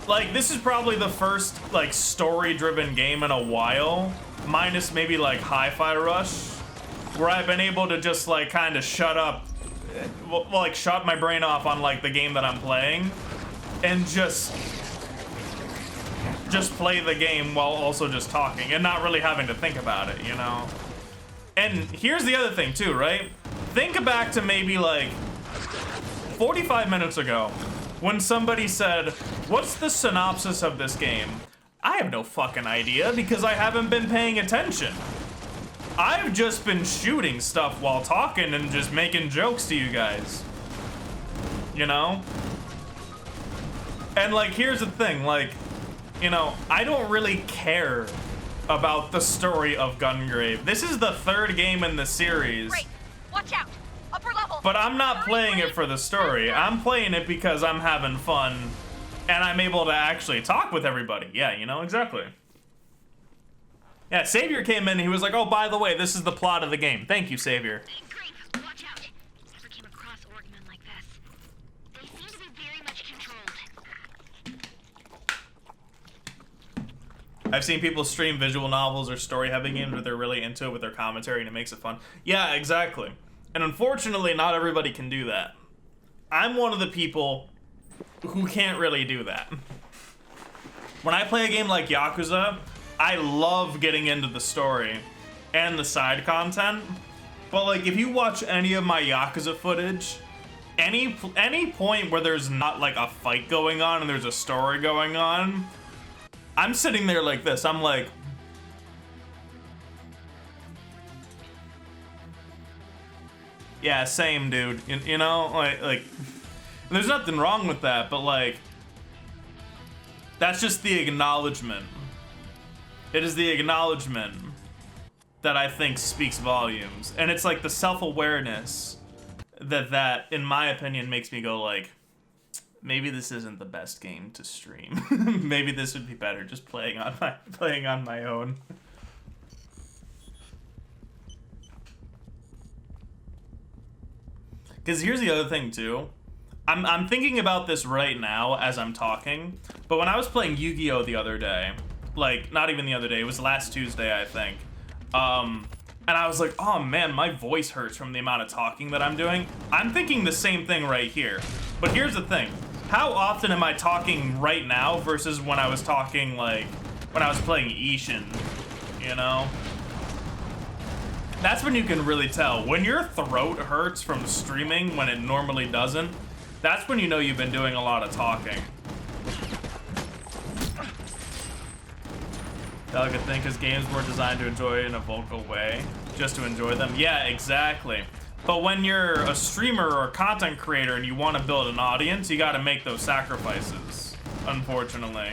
Like, this is probably the first, like, story-driven game in a while, minus maybe, like, Hi-Fi Rush, where I've been able to just, like, kind of shut up, well, like, shut my brain off on, like, the game that I'm playing, and just play the game while also just talking, and not really having to think about it, you know? And here's the other thing, too, right? Think back to maybe, like, 45 minutes ago, when somebody said, "What's the synopsis of this game?" I have no fucking idea because I haven't been paying attention. I've just been shooting stuff while talking and just making jokes to you guys. You know? And like, here's the thing, like, you know, I don't really care about the story of Gungrave. This is the third game in the series. Great. Watch out. Upper level. But I'm not playing it for the story. I'm playing it because I'm having fun and I'm able to actually talk with everybody. Yeah, you know, exactly. Yeah, Savior came in and he was like, "Oh, by the way, this is the plot of the game." Thank you, Savior. Great. Watch out. Never came across Orgmen like this. They seem to be very much controlled. I've seen people stream visual novels or story-heavy games where they're really into it with their commentary and it makes it fun. Yeah, exactly. And unfortunately, not everybody can do that. I'm one of the people who can't really do that. When I play a game like Yakuza, I love getting into the story and the side content. But like, if you watch any of my Yakuza footage, any point where there's not like a fight going on and there's a story going on, I'm sitting there like this. I'm like, yeah, same, dude. You know, like, there's nothing wrong with that, but like, that's just the acknowledgement. It is the acknowledgement that I think speaks volumes, and it's like the self-awareness that, in my opinion, makes me go like, maybe this isn't the best game to stream. Maybe this would be better just playing on my own. Because here's the other thing, too. I'm thinking about this right now as I'm talking, but when I was playing Yu-Gi-Oh! The other day, like, not even the other day, it was last Tuesday, I think, and I was like, oh man, my voice hurts from the amount of talking that I'm doing. I'm thinking the same thing right here. But here's the thing. How often am I talking right now versus when I was talking, like, when I was playing Ishin, you know? That's when you can really tell. When your throat hurts from streaming when it normally doesn't, that's when you know you've been doing a lot of talking. I could think his games were designed to enjoy in a vocal way, just to enjoy them. Yeah, exactly. But when you're a streamer or a content creator and you want to build an audience, you got to make those sacrifices, unfortunately.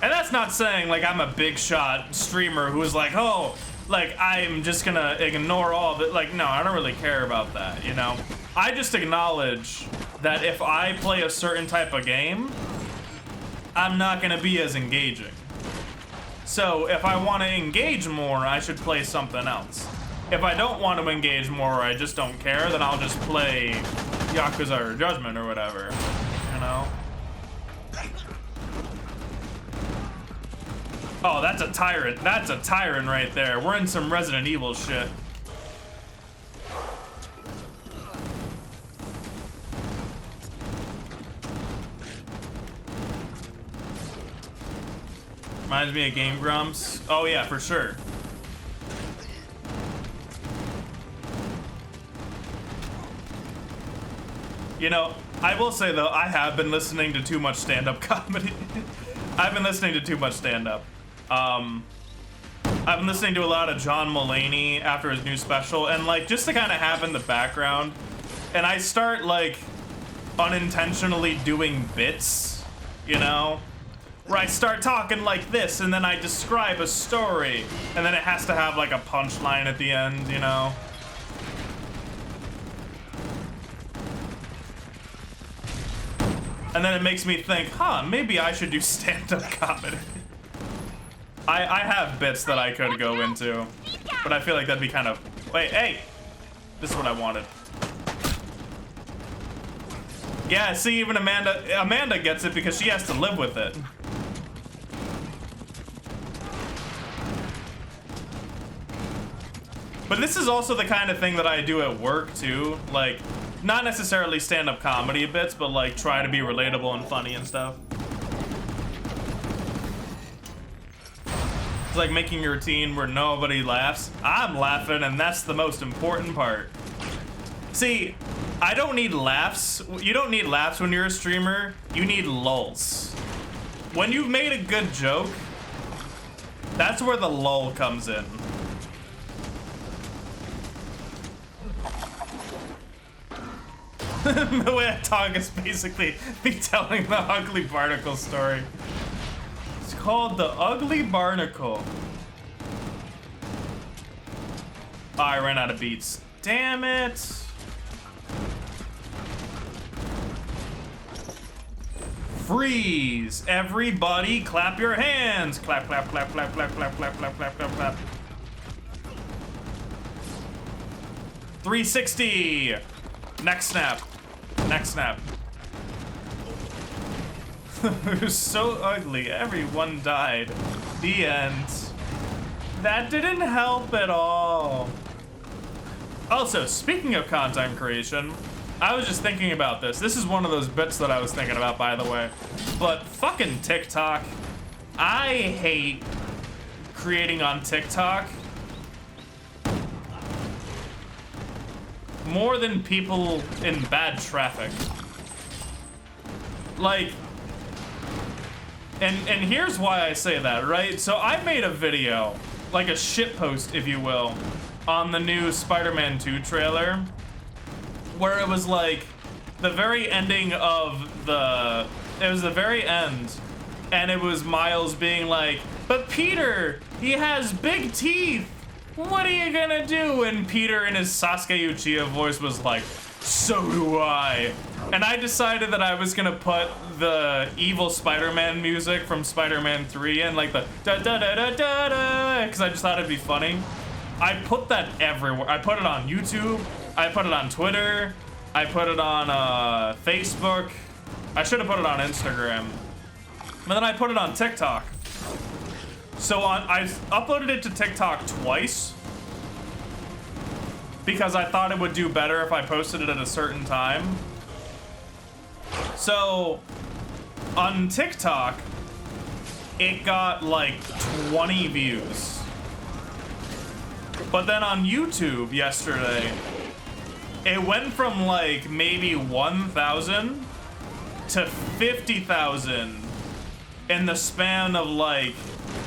And that's not saying, like, I'm a big shot streamer who is like, oh, like, I'm just gonna ignore all of it. Like, no, I don't really care about that, you know? I just acknowledge that if I play a certain type of game, I'm not gonna be as engaging. So, if I want to engage more, I should play something else. If I don't want to engage more, or I just don't care, then I'll just play Yakuza or Judgment or whatever, you know? Oh, that's a tyrant. That's a tyrant right there. We're in some Resident Evil shit. Reminds me of Game Grumps. Oh yeah, for sure. You know, I will say though, I have been listening to too much stand-up comedy. I've been listening to too much stand-up. I've been listening to a lot of John Mulaney after his new special, and like just to kind of have in the background, and I start like unintentionally doing bits, you know, where I start talking like this, and then I describe a story, and then it has to have like a punchline at the end, you know. And then it makes me think, huh, maybe I should do stand-up comedy. I have bits that I could go into, but I feel like that'd be kind of... Wait, hey! This is what I wanted. Yeah, see, even Amanda gets it because she has to live with it. But this is also the kind of thing that I do at work, too. Like, not necessarily stand-up comedy bits, but like try to be relatable and funny and stuff. It's like making a routine where nobody laughs. I'm laughing, and that's the most important part. See, I don't need laughs. You don't need laughs when you're a streamer. You need lulls. When you've made a good joke, that's where the lull comes in. The way I talk is basically me telling the Ugly Barnacle story. It's called The Ugly Barnacle. Oh, I ran out of beats. Damn it. Freeze. Everybody clap your hands. Clap, clap, clap, clap, clap, clap, clap, clap, clap, clap, clap. 360. Next snap. Next snap. It was so ugly. Everyone died. The end. That didn't help at all. Also, speaking of content creation, I was just thinking about this. This is one of those bits that I was thinking about, by the way. But fucking TikTok. I hate creating on TikTok more than people in bad traffic. Like, and here's why I say that, right? So I made a video, like a shitpost, if you will, on the new Spider-Man 2 trailer, where it was like the very ending of the, it was the very end, and it was Miles being like, but Peter, he has big teeth. What are you gonna do? And Peter in his Sasuke Uchiha voice was like, so do I. And I decided that I was gonna put the evil Spider-Man music from Spider-Man 3 in, like the da da da da da da, because I just thought it'd be funny. I put that everywhere. I put it on YouTube. I put it on Twitter. I put it on Facebook. I should have put it on Instagram. But then I put it on TikTok. So I uploaded it to TikTok twice because I thought it would do better if I posted it at a certain time. So on TikTok, it got like 20 views. But then on YouTube yesterday, it went from like maybe 1,000 to 50,000 in the span of like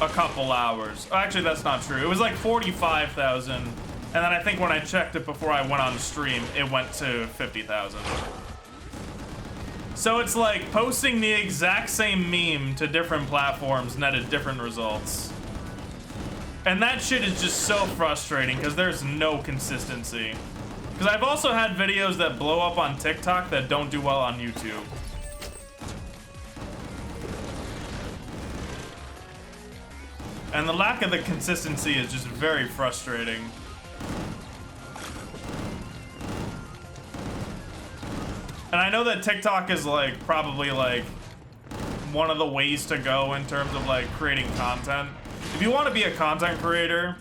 a couple hours. Actually, that's not true. It was like 45,000. And then I think when I checked it before I went on stream, it went to 50,000. So it's like posting the exact same meme to different platforms netted different results. And that shit is just so frustrating because there's no consistency. Because I've also had videos that blow up on TikTok that don't do well on YouTube. And the lack of the consistency is just very frustrating. And I know that TikTok is like probably like one of the ways to go in terms of like creating content. If you want to be a content creator,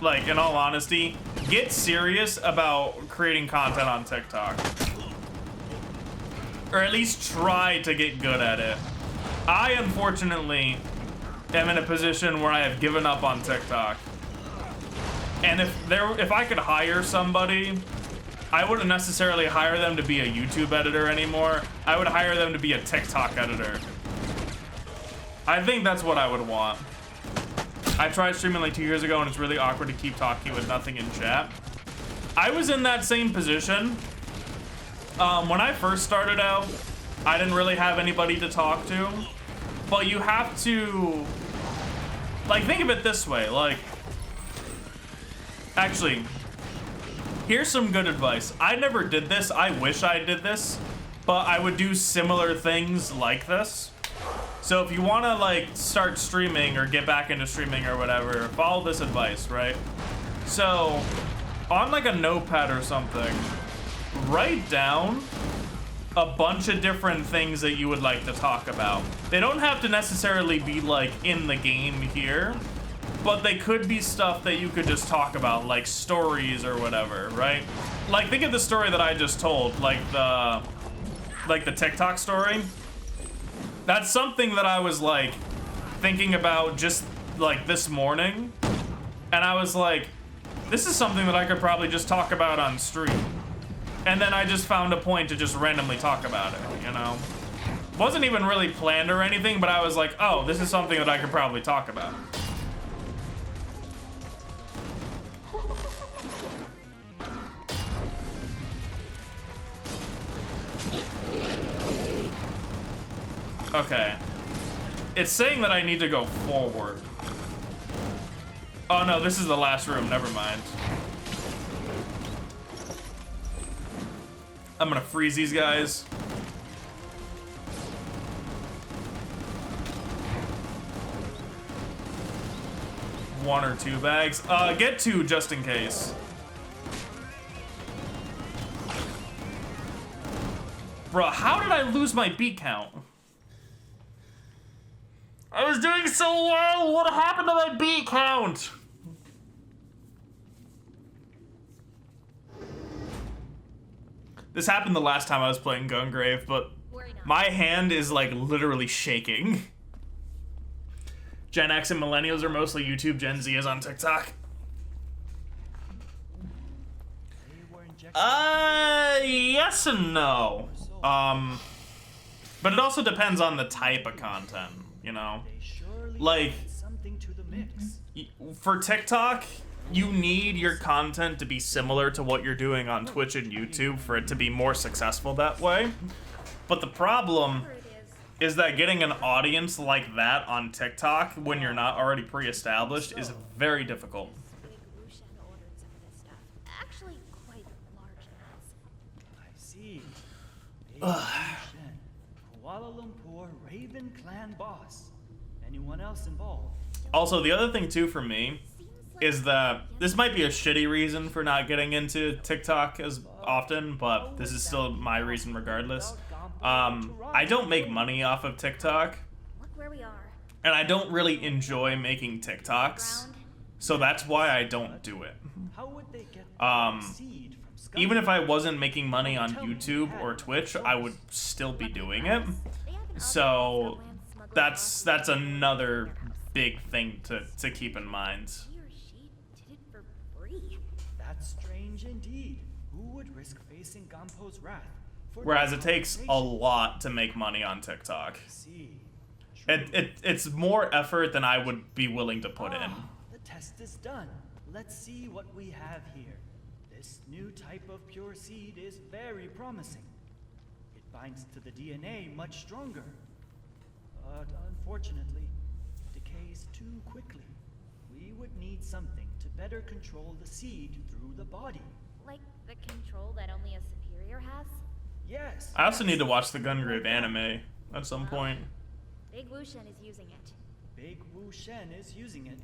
like in all honesty, get serious about creating content on TikTok. Or at least try to get good at it. I unfortunately am in a position where I have given up on TikTok. And if I could hire somebody I wouldn't necessarily hire them to be a YouTube editor anymore. I would hire them to be a TikTok editor. I think that's what I would want. I tried streaming like 2 years ago and it's really awkward to keep talking with nothing in chat. I was in that same position. When I first started out, I didn't really have anybody to talk to. But you have to, like, think of it this way, like, actually, here's some good advice. I never did this. I wish I did this, but I would do similar things like this. So if you want to like start streaming or get back into streaming or whatever, follow this advice, right? So on like a notepad or something, write down a bunch of different things that you would like to talk about. They don't have to necessarily be like in the game here, but they could be stuff that you could just talk about, like stories or whatever, right? Like think of the story that I just told, like the TikTok story. That's something that I was like thinking about just like this morning, and I was like, this is something that I could probably just talk about on stream. And then I just found a point to just randomly talk about it, you know? Wasn't even really planned or anything, but I was like, oh, this is something that I could probably talk about. Okay. It's saying that I need to go forward. Oh no, this is the last room, never mind. I'm gonna freeze these guys. One or two bags. Get two just in case. Bruh, how did I lose my beat count? I was doing so well! What happened to my beat count? This happened the last time I was playing Gungrave, but my hand is like literally shaking. Gen X and millennials are mostly YouTube, Gen Z is on TikTok. Yes and no. But it also depends on the type of content, you know? Like, for TikTok, you need your content to be similar to what you're doing on Twitch and YouTube for it to be more successful that way. But the problem is that getting an audience like that on TikTok when you're not already pre-established is very difficult. Actually, quite large amounts. I see. Kuala Lumpur Raven Clan boss. Anyone else involved? Also, the other thing too for me is that this might be a shitty reason for not getting into TikTok as often, but this is still my reason regardless. I don't make money off of TikTok, Look where we are. and I don't really enjoy making TikToks, so that's why I don't do it. How would they get seed from Scum? Even if I wasn't making money on YouTube or Twitch, I would still be doing it. So that's another big thing to keep in mind. He or she did it for free. That's strange indeed. Who would risk facing Gampo's wrath? For Whereas it takes a lot to make money on TikTok. See. It's more effort than I would be willing to put in. The test is done. Let's see what we have here. This new type of pure seed is very promising. It binds to the DNA much stronger. But unfortunately, it decays too quickly. We would need something to better control the seed through the body. Like the control that only a superior has? Yes. I also need to watch the Gungrave anime at some point. Big Wushen is using it. Big Wu Shen is using it.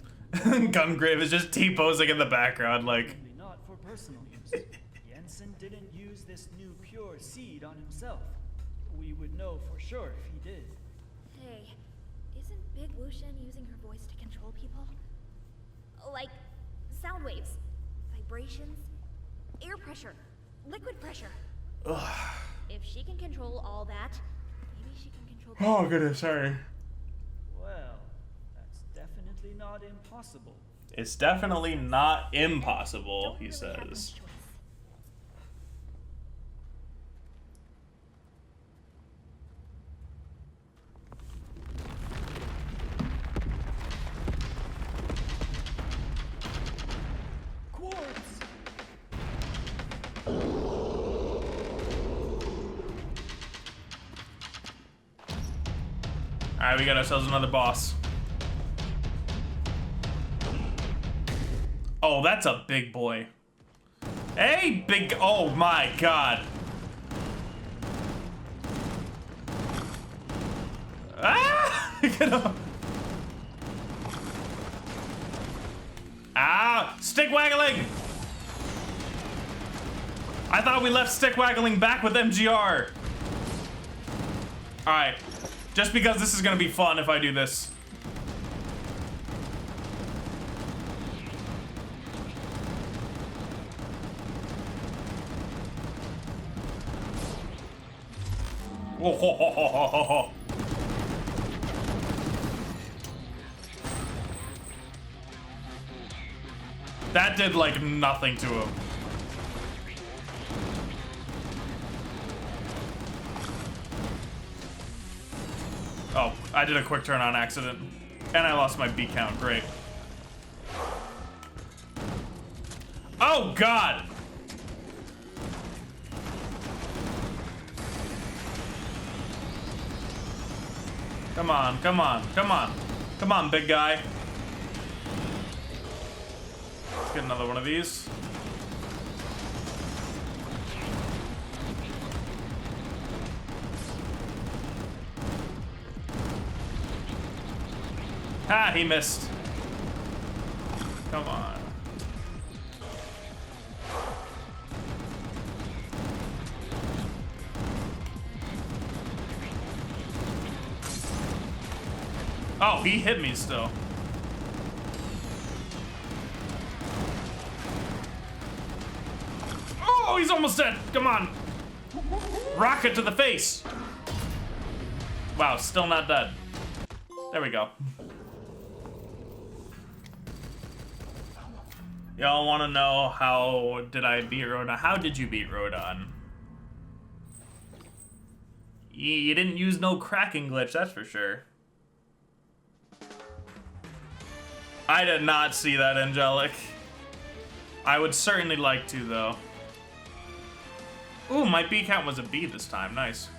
Gungrave is just T-posing in the background like... Only not for personal use. Jensen didn't use this new pure seed on himself. We would know for sure if he did. Hey, isn't Big Wushen using her voice to control people? Like, sound waves, vibrations, air pressure, liquid pressure. Ugh. If she can control all that, maybe she can control... Oh goodness, sorry. Well, that's definitely not impossible. It's definitely not impossible, Don't he really have much says. choice. Alright, we got ourselves another boss. Oh, that's a big boy. Hey, big... Oh, my God. Ah! Get him. Ah! Stick waggling! I thought we left stick waggling back with MGR. Alright. Just because this is gonna be fun if I do this. Oh, ho, ho, ho, ho, ho, ho. That did like nothing to him. Oh, I did a quick turn on accident. And I lost my beat count, great. Oh, God! Come on, come on, come on. Come on, big guy. Let's get another one of these. Ah, he missed. Come on. Oh, he hit me still. Oh, he's almost dead. Come on. Rocket to the face. Wow, still not dead. There we go. Y'all want to know how did I beat Rodon? How did you beat Rodon? You didn't use no cracking glitch, that's for sure. I did not see that, Angelic. I would certainly like to, though. Ooh, my B count was a B this time. Nice.